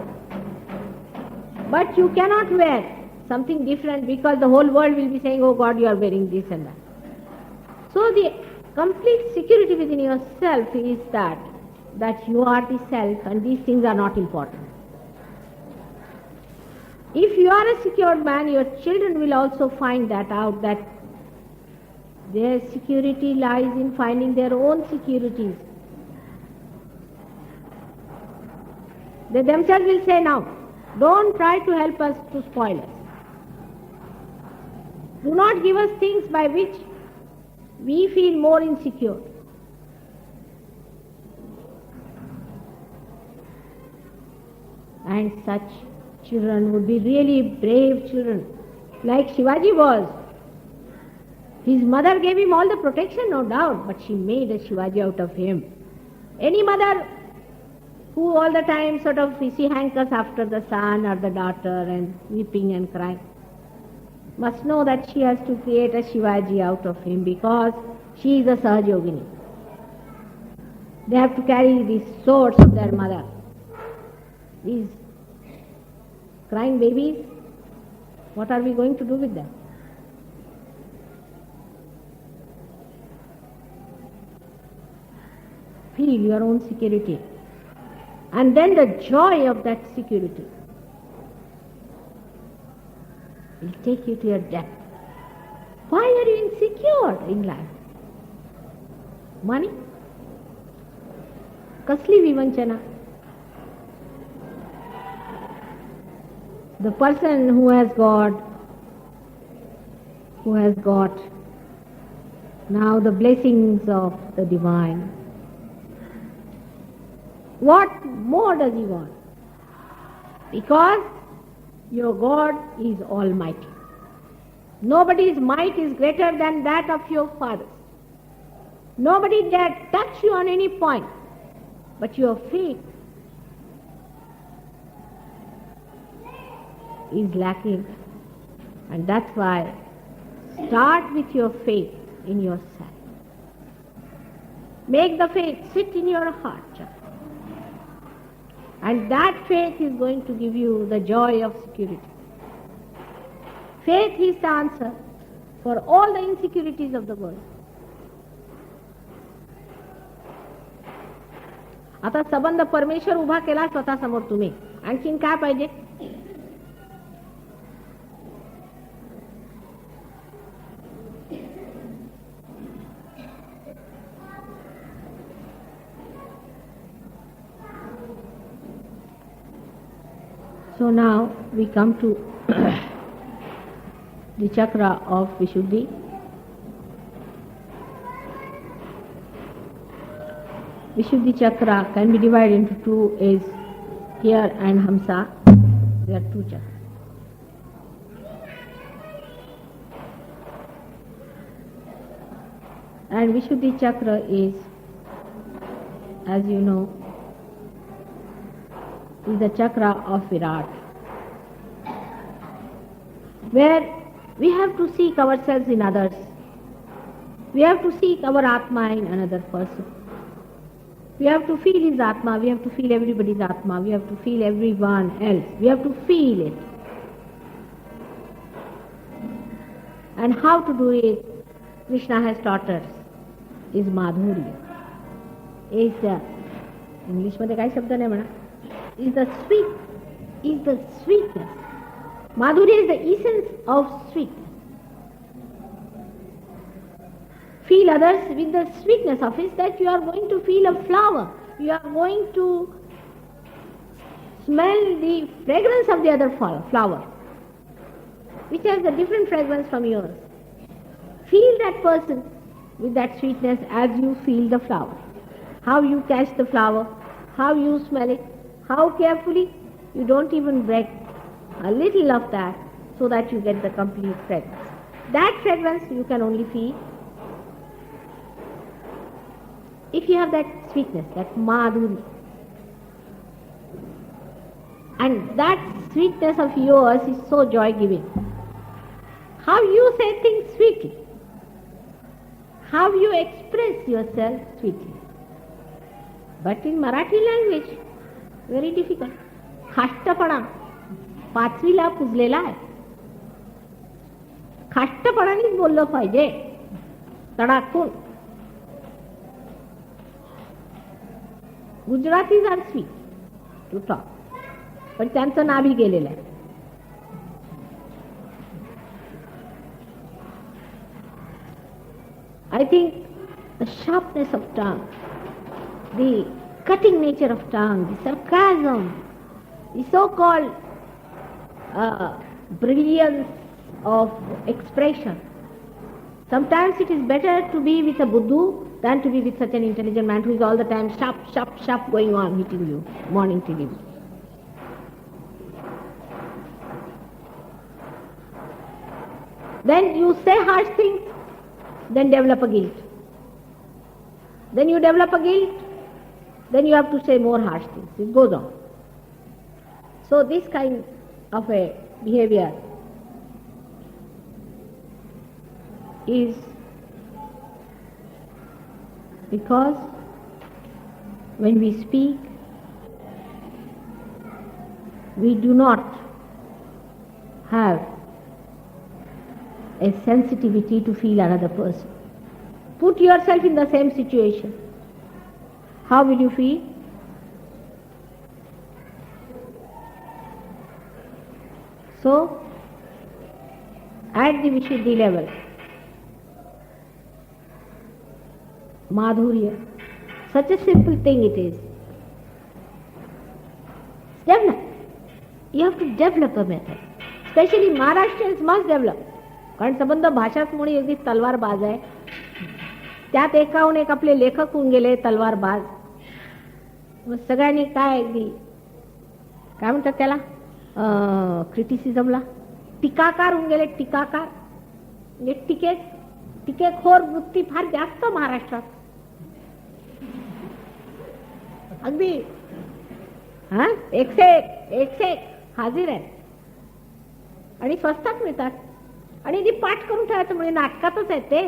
But you cannot wear something different because the whole world will be saying, oh God, you are wearing this and that. So the complete security within yourself is that you are the self and these things are not important. If you are a secured man, your children will also find that out, that their security lies in finding their own securities. They themselves will say, now, don't try to help us to spoil us. Do not give us things by which we feel more insecure. And such children would be really brave children, like Shivaji was. His mother gave him all the protection, no doubt, but she made a Shivaji out of him. Any mother who all the time sort of she hankers after the son or the daughter and weeping and crying must know that she has to create a Shivaji out of him because she is a Sahajogini. They have to carry these swords of their mother. These crying babies, what are we going to do with them? Feel your own security. And then the joy of that security will take you to your depth. Why are you insecure in life? Money? Kasli vivanchana. The person who has got now the blessings of the divine, what more does he want? Because your God is almighty. Nobody's might is greater than that of your fathers. Nobody dare touch you on any point, but your faith is lacking. And that's why start with your faith in yourself. Make the faith sit in your heart. And that faith is going to give you the joy of security. Faith is the answer for all the insecurities of the world. आता संबंध परमेश्वर उभा केला स्वतः समोर तुम्ही, आणखीन काय पाहिजे? So now we come to the chakra of Vishuddhi. Vishuddhi chakra can be divided into two, is here and Hamsa. There are two chakras. And Vishuddhi chakra is, as you know, is the chakra of Virat, where we have to seek ourselves in others. We have to seek our Atma in another person. We have to feel his Atma, we have to feel everybody's Atma, we have to feel everyone else. We have to feel it. And how to do it, Krishna has taught us, is Madhurya. Is the, English मध्ये काही शब्द नाही म्हणा, is the sweetness. Madhurya is the essence of sweetness. Feel others with the sweetness of it, that you are going to feel a flower. You are going to smell the fragrance of the other flower, which has a different fragrance from yours. Feel that person with that sweetness as you feel the flower. How you catch the flower, how you smell it, how carefully you don't even break a little of that so that you get the complete fragrance. That fragrance you can only feel if you have that sweetness, that madhurya. And that sweetness of yours is so joy-giving. How you say things sweetly, how you express yourself sweetly. But in Marathi language, very difficult. खाष्टपणा पाचवीला पुजलेला आहे. खाष्टपणानेच बोललं पाहिजे, तडाखून. Gujaratis are sweet to talk, पण त्यांचं नाभी गेलेलं आहे. I think the sharpness of tongue, the cutting nature of tongue, the sarcasm, the so-called brilliance of expression. Sometimes it is better to be with a Buddhu than to be with such an intelligent man who is all the time sharp, sharp, sharp going on hitting you, morning till evening. Then you say harsh things, then develop a guilt. Then you develop a guilt, then you have to say more harsh things. It goes on. So this kind of a behavior is because when we speak, we do not have a sensitivity to feel another person. Put yourself in the same situation. How will you feel? So, at the Vishuddhi level, Madhurya, such a simple thing it is. Develop. You have to develop a method. Especially Maharashtrians must develop. कारण संबंध भाषाच मुळे अगदी तलवारबाज आहे. त्यात एकाहून एक आपले लेखक होऊन गेले तलवारबाज. मग सगळ्यांनी काय अगदी काय म्हणतात त्याला क्रिटिसिझमला टीकाकार होऊन गेले. टीकाकार म्हणजे टीकेखोर वृत्ती फार जास्त महाराष्ट्रात. अगदी एकशे एक हाजीर आहे आणि स्वस्तात मिळतात. आणि ती पाठ करून ठेवायचं म्हणजे नाटकातच आहे ते.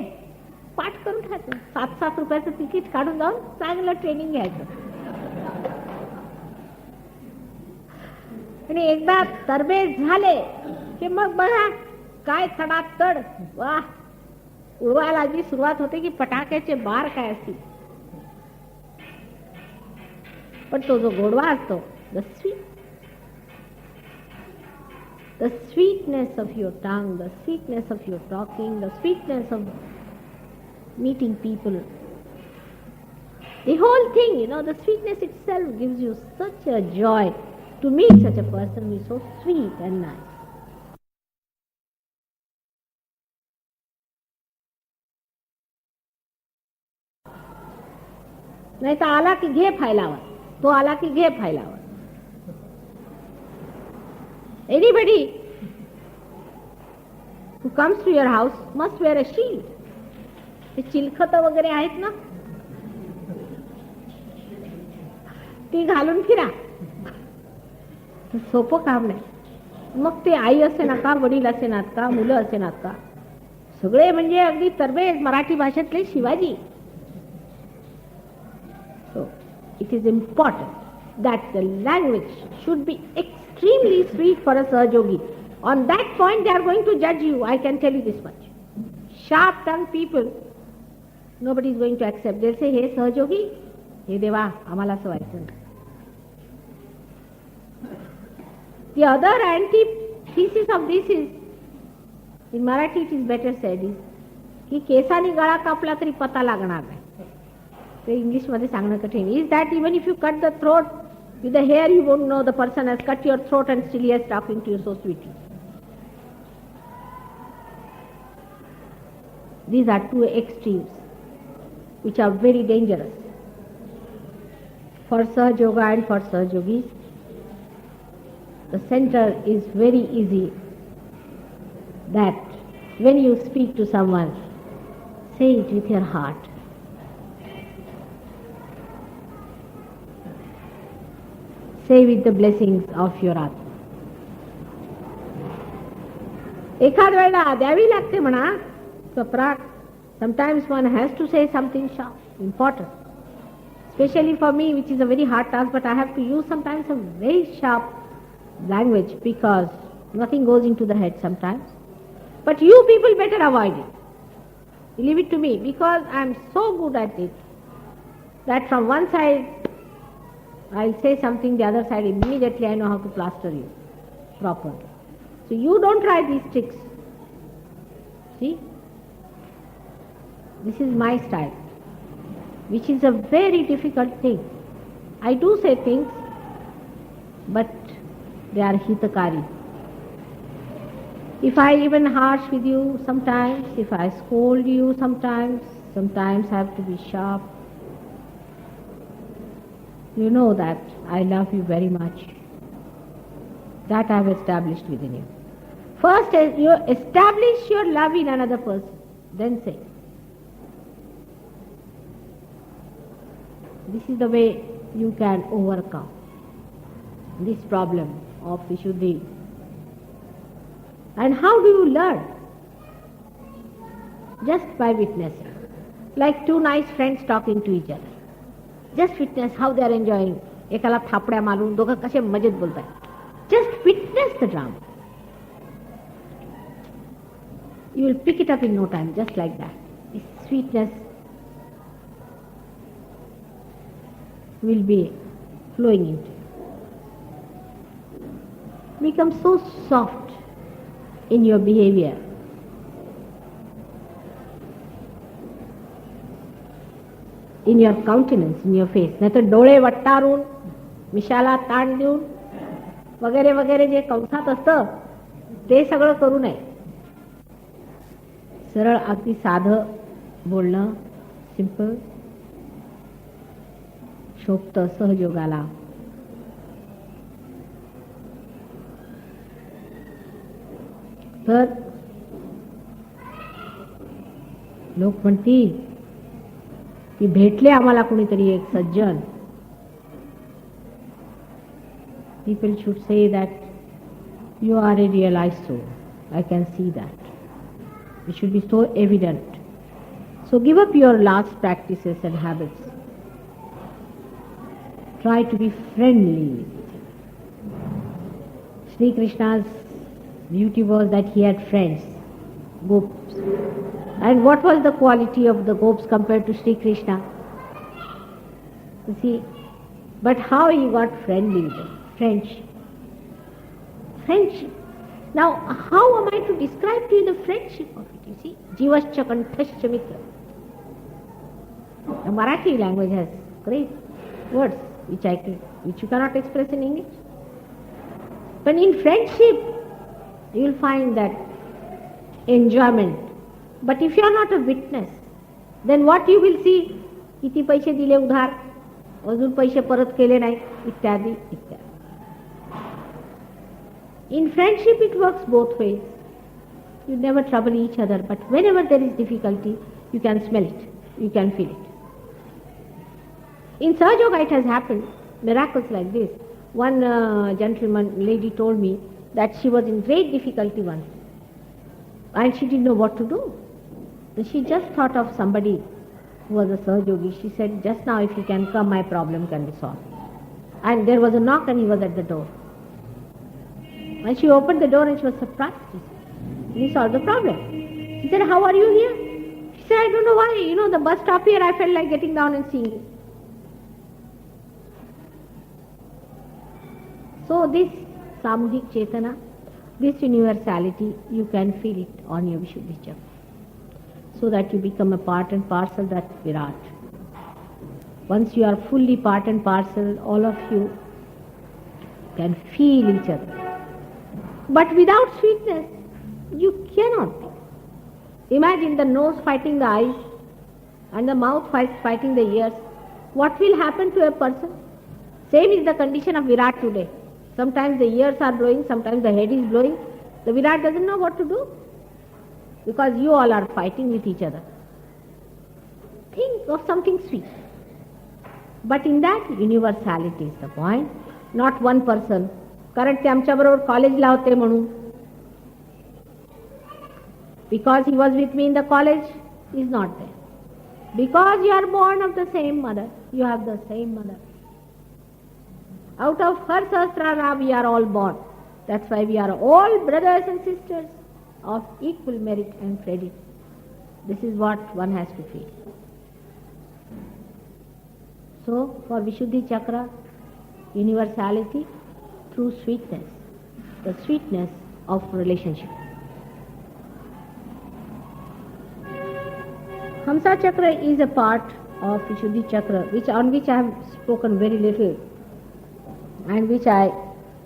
पाठ करून ठेवायचं. 7-7 रुपयाचं तिकीट काढून जाऊन चांगलं ट्रेनिंग घ्यायचं. आणि एकदा तरबेज झाले की मग बघा काय तडातड वा उडवायला जी सुरुवात होते की फटाक्याचे बार काय असतील. पण तो जो गोडवा असतो, the sweetness of your tongue, the sweetness of your talking, the sweetness of meeting people, the whole thing, the sweetness itself gives you such a joy to meet such a person who is so sweet and nice. नाही तर आला की घे फायलावर, तो आला की घे फायलावर. Anybody who comes to your house must wear a shield. ते चिलखत वगैरे आहेत ना, ती घालून फिरा. सोपं काम नाही. मग ते आई असे ना का, वडील असे नात का, मुलं असे नात का, सगळे म्हणजे अगदी तरबेज मराठी भाषेतले Shivaji. So it is important that the language should be extremely sweet for a Sahajogi. On that point they are going to judge you, I can tell you this much. Sharp tongued people, nobody is going to accept. They'll say, hey Sahajogi, हे देवा आम्हाला असं व्हायचं. The other antithesis of this is, in Marathi it is better said, is की केसानी गळा कापला तरी पता लागणार नाही. ते इंग्लिश मध्ये सांगणं कठीण. Is that even if you cut the throat with the hair, you won't know the person has cut your throat and still he is talking to you so sweetly. These are two extremes which are very dangerous for Sahaja Yoga and for Sahajogis. The center is very easy, that when you speak to someone, say it with your heart. Say with the blessings of your Atma. एखाद वेळेला द्यावी लागते म्हणा चपराक. Sometimes one has to say something sharp, important. Especially for me, which is a very hard task, but I have to use sometimes a very sharp language because nothing goes into the head sometimes. But you people better avoid it. Leave it to me, because I am so good at it that from one side I'll say something, the other side immediately I know how to plaster you properly. So you don't try these tricks. See? This is my style, which is a very difficult thing. I do say things, but they are hitakari. If I even harsh with you sometimes, if I scold you sometimes I have to be sharp. You know that I love you very much. That I have established within you. First, you establish your love in another person, then say. This is the way you can overcome this problem of Vishuddhi. And how do you learn? Just by witnessing. Like two nice friends talking to each other. Just witness how they are enjoying. एकाला थापड्या मारून दोघं कसे मजेत बोलताय. Just witness the drama. You will pick it up in no time, just like that. This sweetness will be flowing into you. Become so soft in your behavior. In your countenance, in your face. नाही तर डोळे वट्टारून, मिशाला ताण देऊन, वगैरे वगैरे जे कंसात असतं ते सगळं करू नये. सरळ अगदी साधं बोलणं, सिंपल, शोभतं सहयोगाला. तर लोक म्हणतील की भेटले आम्हाला कोणीतरी एक सज्जन. People should say that you are a realized soul. I can see that. It should be so evident. So give up your last practices and habits. Try to be friendly with him. Sri Krishna's beauty was that he had friends, gops. And what was the quality of the gops compared to Sri Krishna? You see, but how he got friendly with them? Friendship. Friendship. Now, how am I to describe to you the friendship of it? You see, Jivascha Kanthascha Mitra. The Marathi language has great words which you cannot express in English. But in friendship, you will find that enjoyment. But if you are not a witness, then what you will see? किती पैसे दिले उधार, अजून पैसे परत केले नाही, इत्यादी इत्यादी. In friendship it works both ways. You never trouble each other, but whenever there is difficulty, you can smell it, you can feel it. In Sahaja Yoga it has happened, miracles like this. One lady told me that she was in great difficulty once, and she didn't know what to do. So she just thought of somebody who was a Sahaja Yogi. She said, just now if you can come, my problem can be solved. And there was a knock and he was at the door. And she opened the door and she was surprised. He solved the problem. She said, how are you here? She said, I don't know why. The bus stop here, I felt like getting down and seeing you. So this Samuhik Chetana, this universality, you can feel it on your Vishuddhi Chakra. So that you become a part and parcel, that Virat. Once you are fully part and parcel, all of you can feel each other. But without sweetness, you cannot be. Imagine the nose fighting the eyes and the mouth fighting the ears. What will happen to a person? Same is the condition of Virat today. Sometimes the ears are blowing, sometimes the head is blowing. The Virat doesn't know what to do because you all are fighting with each other. Think of something sweet. But in that, universality is the point, not one person. कारण ते आमच्याबरोबर कॉलेजला होते म्हणून. Because he was with me in the college, he is not there. Because you are born of the same mother, you have the same mother. Out of her Sahasrara we are all born. That's why we are all brothers and sisters of equal merit and credit. This is what one has to feel. So, for Vishuddhi Chakra, universality through sweetness, the sweetness of relationship. Hamsa Chakra is a part of Vishuddhi Chakra, on which I have spoken very little, and which I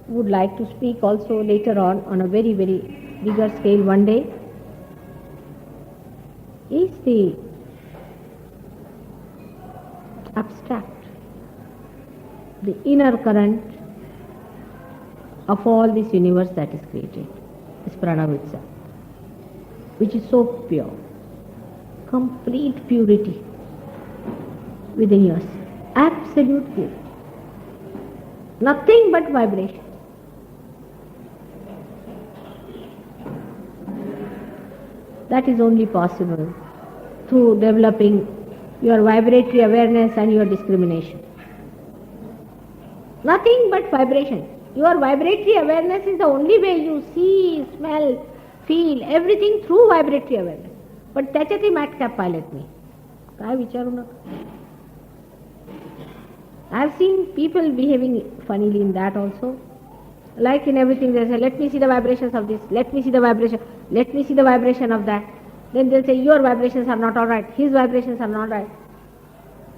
would like to speak also later on a very, very bigger scale one day, is the abstract, the inner current of all this universe that is created, is Pranav itself, which is so pure, complete purity within yourself, absolute purity, nothing but vibration. That is only possible through developing your vibratory awareness and your discrimination. Nothing but vibration. Your vibratory awareness is the only way you see, smell, feel everything through vibratory awareness. But त्याच्यातही madcap पाहिलेत मी. काय विचारू नका. I have seen people behaving funnily in that also. Like in everything they say, let me see the vibrations of this, let me see the vibration, let me see the vibration of that. Then they'll say, your vibrations are not alright, his vibrations are not right.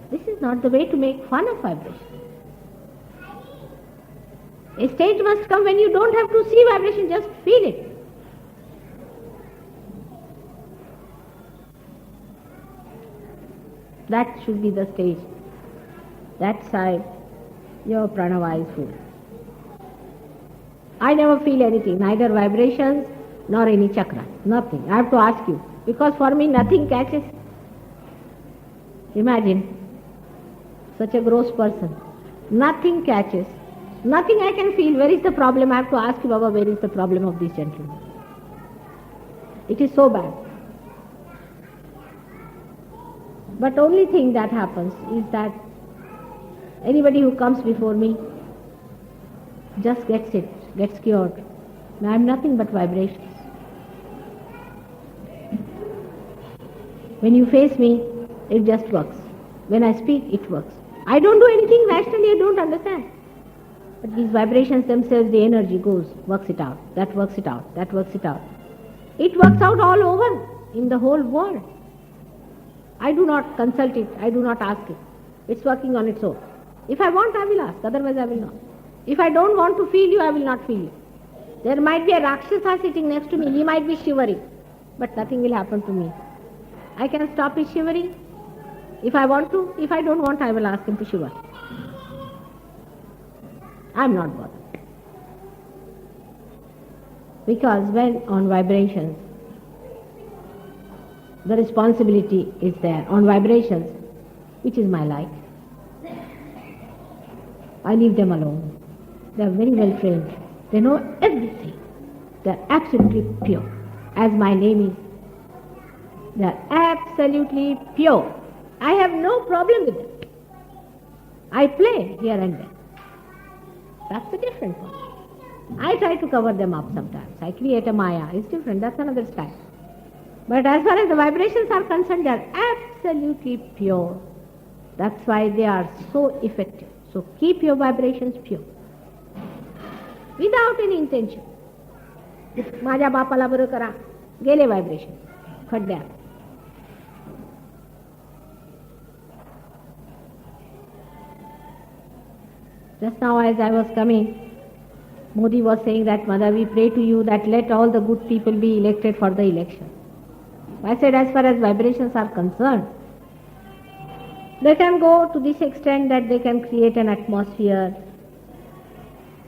This is not the way to make fun of vibration. A stage must come when you don't have to see vibration, just feel it. That should be the stage. That side, your pranava is full. I never feel anything, neither vibrations nor any chakra, nothing. I have to ask you, because for me nothing catches. Imagine such a gross person. Nothing catches. Nothing I can feel. Where is the problem? I have to ask you, Baba, where is the problem of this gentleman? It is so bad. But only thing that happens is that anybody who comes before me just gets it, gets cured. I am nothing but vibrations. When you face me, it just works. When I speak, it works. I don't do anything rationally, I don't understand. But these vibrations themselves, the energy goes, works it out, that works it out, that works it out. It works out all over in the whole world. I do not consult it, I do not ask it. It's working on its own. If I want, I will ask, otherwise I will not. If I don't want to feel you, I will not feel you. There might be a Rakshasa sitting next to me, he might be shivering, but nothing will happen to me. I can stop his shivering if I want to. If I don't want, I will ask him to shiver. I'm not bothered. Because when on vibrations, the responsibility is there. On vibrations, which is my life, I leave them alone. They are very well trained. They know everything. They are absolutely pure. As my name is, they are absolutely pure. I have no problem with them. I play here and there. That's the different one. I try to cover them up sometimes. I create a maya. It's different. That's another style. But as far as the vibrations are concerned, they are absolutely pure. That's why they are so effective. So keep your vibrations pure. Without any intention. माझ्या बापाला बरं करा. गेले vibration. खड्ड्यात. Just now as I was coming, Modi was saying that, Mother, we pray to you that let all the good people be elected for the election. I said, as far as vibrations are concerned, they can go to this extent that they can create an atmosphere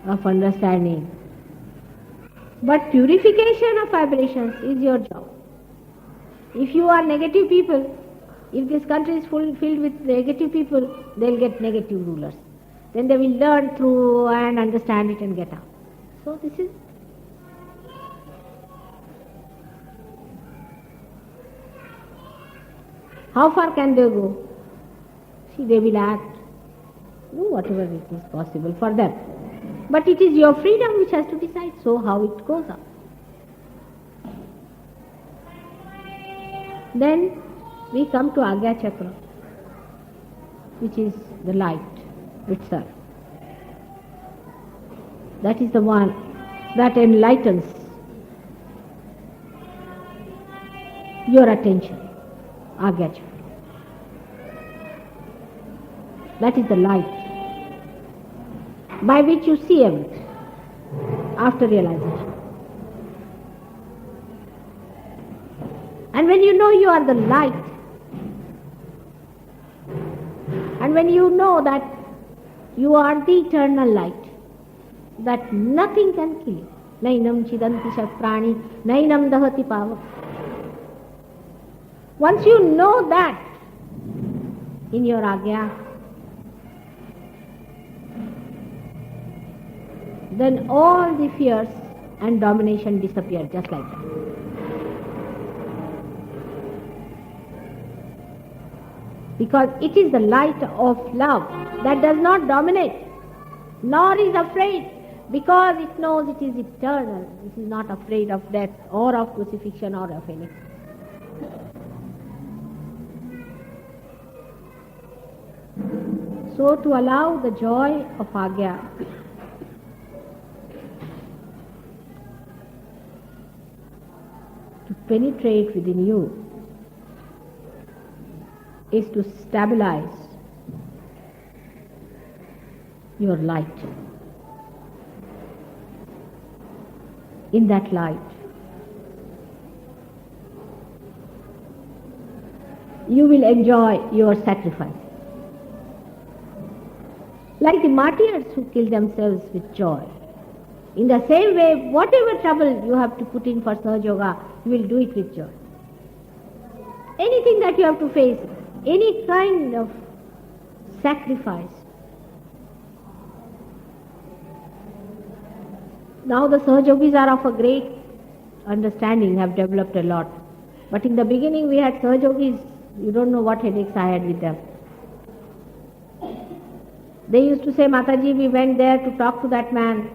of understanding. But purification of vibrations is your job. If you are negative people, if this country is filled with negative people, they'll get negative rulers. Then they will learn through and understand it and get out. So this is... How far can they go? See, they will act, do whatever it is possible for them. But it is your freedom which has to decide, so how it goes up. Then we come to Agya Chakra, which is the light itself. That is the one that enlightens your attention. Agya Chakra. That is the light by which you see everything after realization. And when you know you are the light, and when you know that you are the eternal light, that nothing can kill you. Nainam chidanti shat prani, nainam dahati pavak. Once you know that in your Agya, then all the fears and domination disappear just like that. Because it is the light of love that does not dominate, nor is afraid, because it knows it is eternal. It is not afraid of death or of crucifixion or of anything. So to allow the joy of Agya to penetrate within you is to stabilize your light. In that light, you will enjoy your sacrifice. Like the martyrs who kill themselves with joy. In the same way, whatever trouble you have to put in for Sahaja Yoga, you will do it with joy. Anything that you have to face, any kind of sacrifice. Now the Sahaja Yogis are of a great understanding, have developed a lot. But in the beginning we had Sahaja Yogis, you don't know what headaches I had with them. They used to say, Mataji, we went there to talk to that man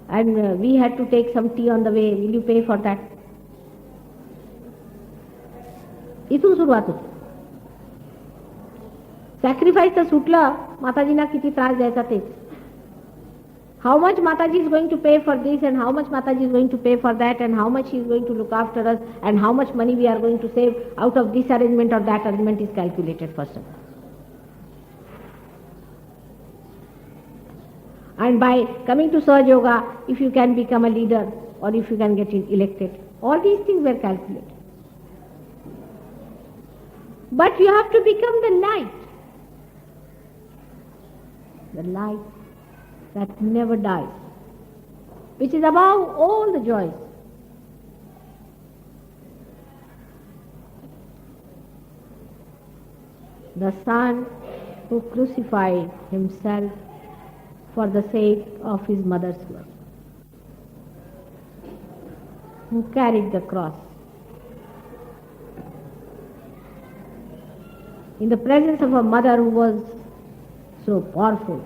and we had to take some tea on the way. Will you pay for that? इथून सुरुवात होती. सॅक्रिफाईसचं सुटलं, माताजींना किती त्रास द्यायचा तेच. How much Mataji is going to pay for this and how much Mataji is going to pay for that and how much she is going to look after us and how much money we are going to save out of this arrangement or that arrangement is calculated first of all. And by coming to Sahaja Yoga, if you can become a leader or if you can get elected, all these things were calculated. But you have to become the light. The light that never dies, which is above all the joys. The Son who crucified himself for the sake of his mother's love, who carried the cross. In the presence of a mother who was so powerful.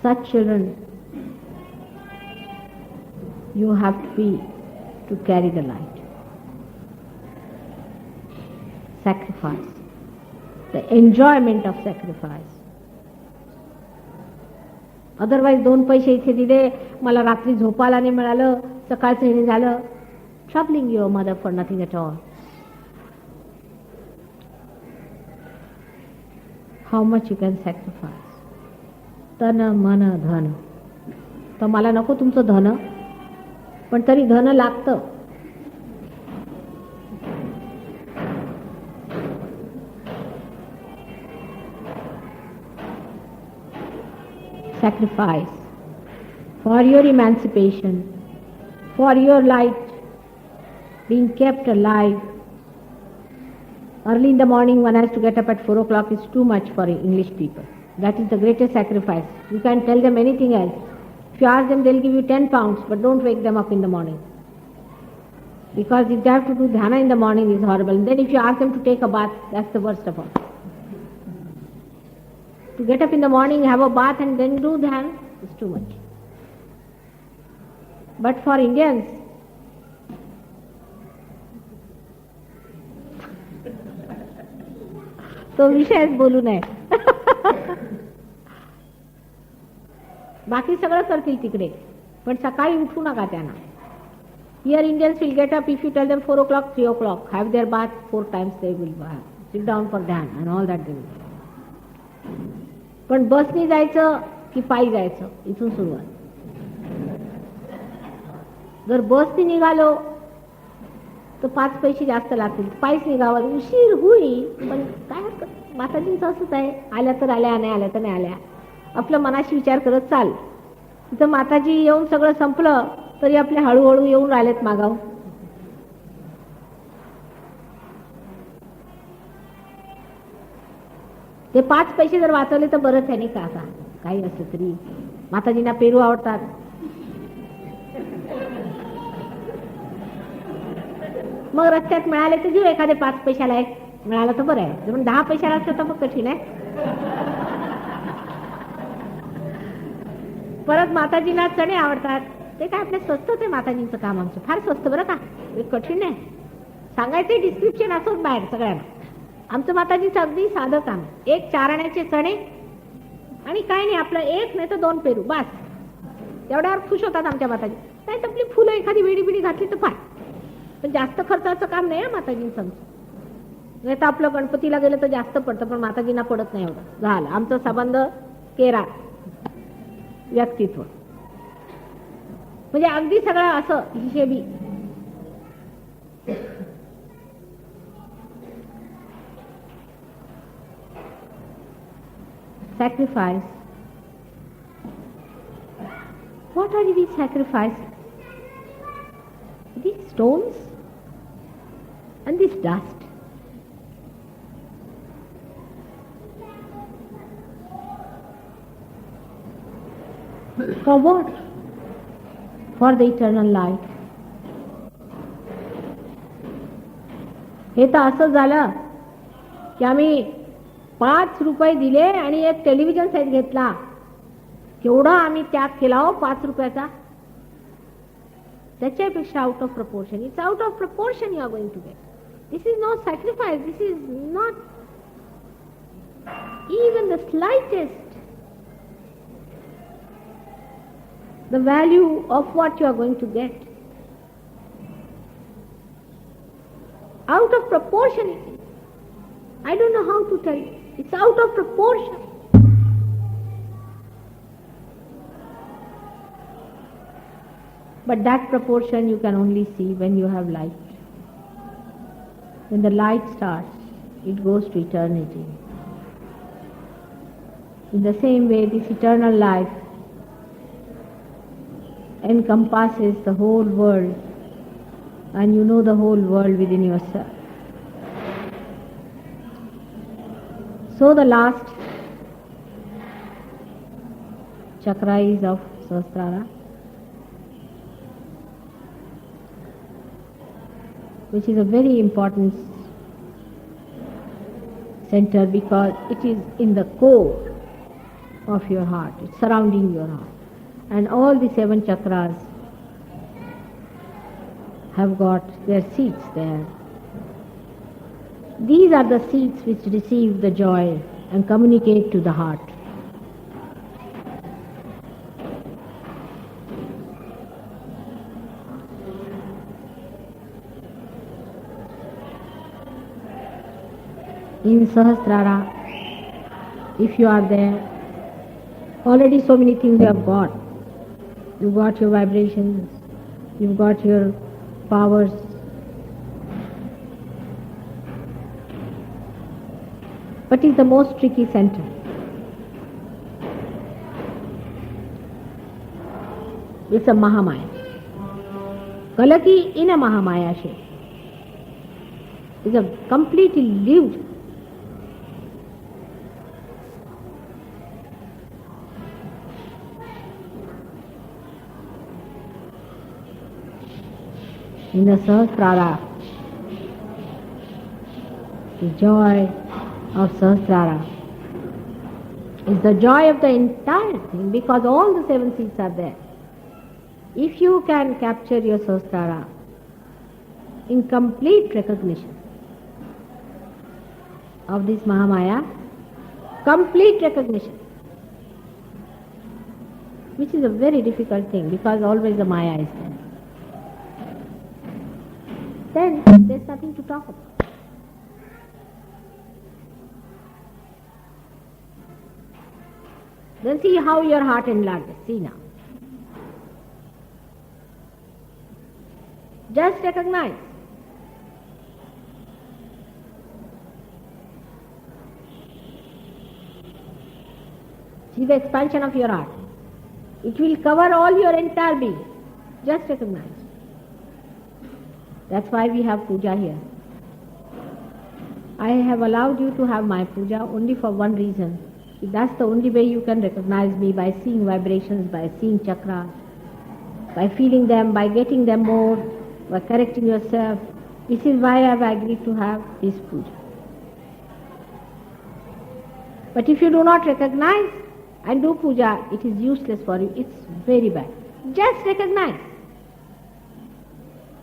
Such children you have to be to carry the light. Sacrifice, the enjoyment of sacrifice. Otherwise 2 पैसे इथे दिले, मला रात्री झोपायला नाही मिळालं, सकाळचं हे झालं. Troubling your mother for nothing at all. How much you can sacrifice? तन मन धन. तर मला नको तुमचं धन, पण तरी धन लागतं. Sacrifice for your emancipation, for your light being kept alive. Early in the morning one has to get up at 4 o'clock is too much for English people. That is the greatest sacrifice. You can tell them anything else. If you ask them, they'll give you 10 pounds, but don't wake them up in the morning. Because if they have to do dhyana in the morning, it's horrible. And then if you ask them to take a bath, that's the worst of all. To get up in the morning, have a bath and then do dhyana is too much. But for Indians, तो विषयच बोलू नये. बाकी सगळं करतील तिकडे, पण सकाळी उठू नका त्यांना. Here Indians will get up if you tell them 4 o'clock, 3 o'clock, have their bath 4 times they will sit down for dhyana and all that they will do. पण बसनी जायचं की पायी जायचं इथून सुरुवात. जर बसनी निघालो तर 5 पैसे जास्त लागतील. पायीच निघावं, उशीर होईल, पण काय माताजींचं असंच आहे, आल्या तर आल्या, नाही आल्या तर नाही आल्या. आपलं मनाशी विचार करत चाल. तिथं माताजी येऊन सगळं संपलं तरी आपले हळूहळू येऊन राहिलेत मागाव. ते 5 पैसे जर वाचवले तर बरंच आहे नाही का. आता काही असलं तरी माताजींना पेरू आवडतात. मग रस्त्यात मिळाले तर जीव एखादे 5 पैशाला एक मिळाला तर बरं आहे. पण 10 पैशाला असलं तर मग कठीण आहे. परत माताजींना चणे आवडतात. ते काय आपल्या स्वस्तच आहे माताजींचं काम. आमचं फार स्वस्त बरं का, कठीण आहे सांगायचं. डिस्क्रिप्शन असोच बाहेर सगळ्यांना. आमचं माताजीचं अगदी साधं काम. 1 4 आण्याचे चणे आणि काय नाही, आपलं 1 नाही तर 2 पेरू बस. तेवढ्यावर खुश होतात आमच्या माताजी. नाही तर आपली फुलं एखादी वेडी बिडी घातली तर फार. पण जास्त खर्चाचं काम नाही माताजींचं आमचं. नाही तर आपलं गणपतीला गेलं तर जास्त पडतं, पण माताजींना पडत नाही एवढं. झालं आमचा संबंध केरा व्यक्तित्व. म्हणजे अगदी सगळं असं हिशेबी. Sacrifice. What are we sacrificing? These stones and this dust. For what? For the eternal light. हे तर असं झालं की आम्ही 5 रुपये दिले आणि एक टेलिव्हिजन सेट घेतला. केवढा आम्ही त्याग केला हो 5 रुपयाचा. त्याच्यापेक्षा out of proportion. It's out of proportion you are going to get. This is not sacrifice. This is not even the slightest the value of what you are going to get. Out of proportion it is. I don't know how to tell you. It's out of proportion. But that proportion you can only see when you have light. When the light starts, it goes to eternity. In the same way, this eternal life encompasses the whole world, and you know the whole world within yourself. So the last chakra is of Sahasrara, which is a very important center because it is in the core of your heart, it's surrounding your heart. And all the 7 chakras have got their seats there. These are the seats which receive the joy and communicate to the heart. In Sahasrara, if you are there, already so many things you have got. You've got your vibrations, you've got your powers. But it's the most tricky center. It's a Mahamaya. Kalaki in a Mahamaya shape. It's a completely lived. In the Sahasrara, the joy of Sahasrara is the joy of the entire thing because all the 7 seats are there. If you can capture your Sahasrara in complete recognition of this Mahamaya, complete recognition, which is a very difficult thing because always the Maya is there. Then there's nothing to talk about. Then see how your heart enlarges. See now. Just recognize. See the expansion of your heart. It will cover all your entire being. Just recognize. That's why we have puja here. I have allowed you to have my puja only for one reason. That's the only way you can recognize me, by seeing vibrations, by seeing chakras, by feeling them, by getting them more, by correcting yourself. This is why I have agreed to have this puja. But if you do not recognize and do puja, it is useless for you. It's very bad. Just recognize.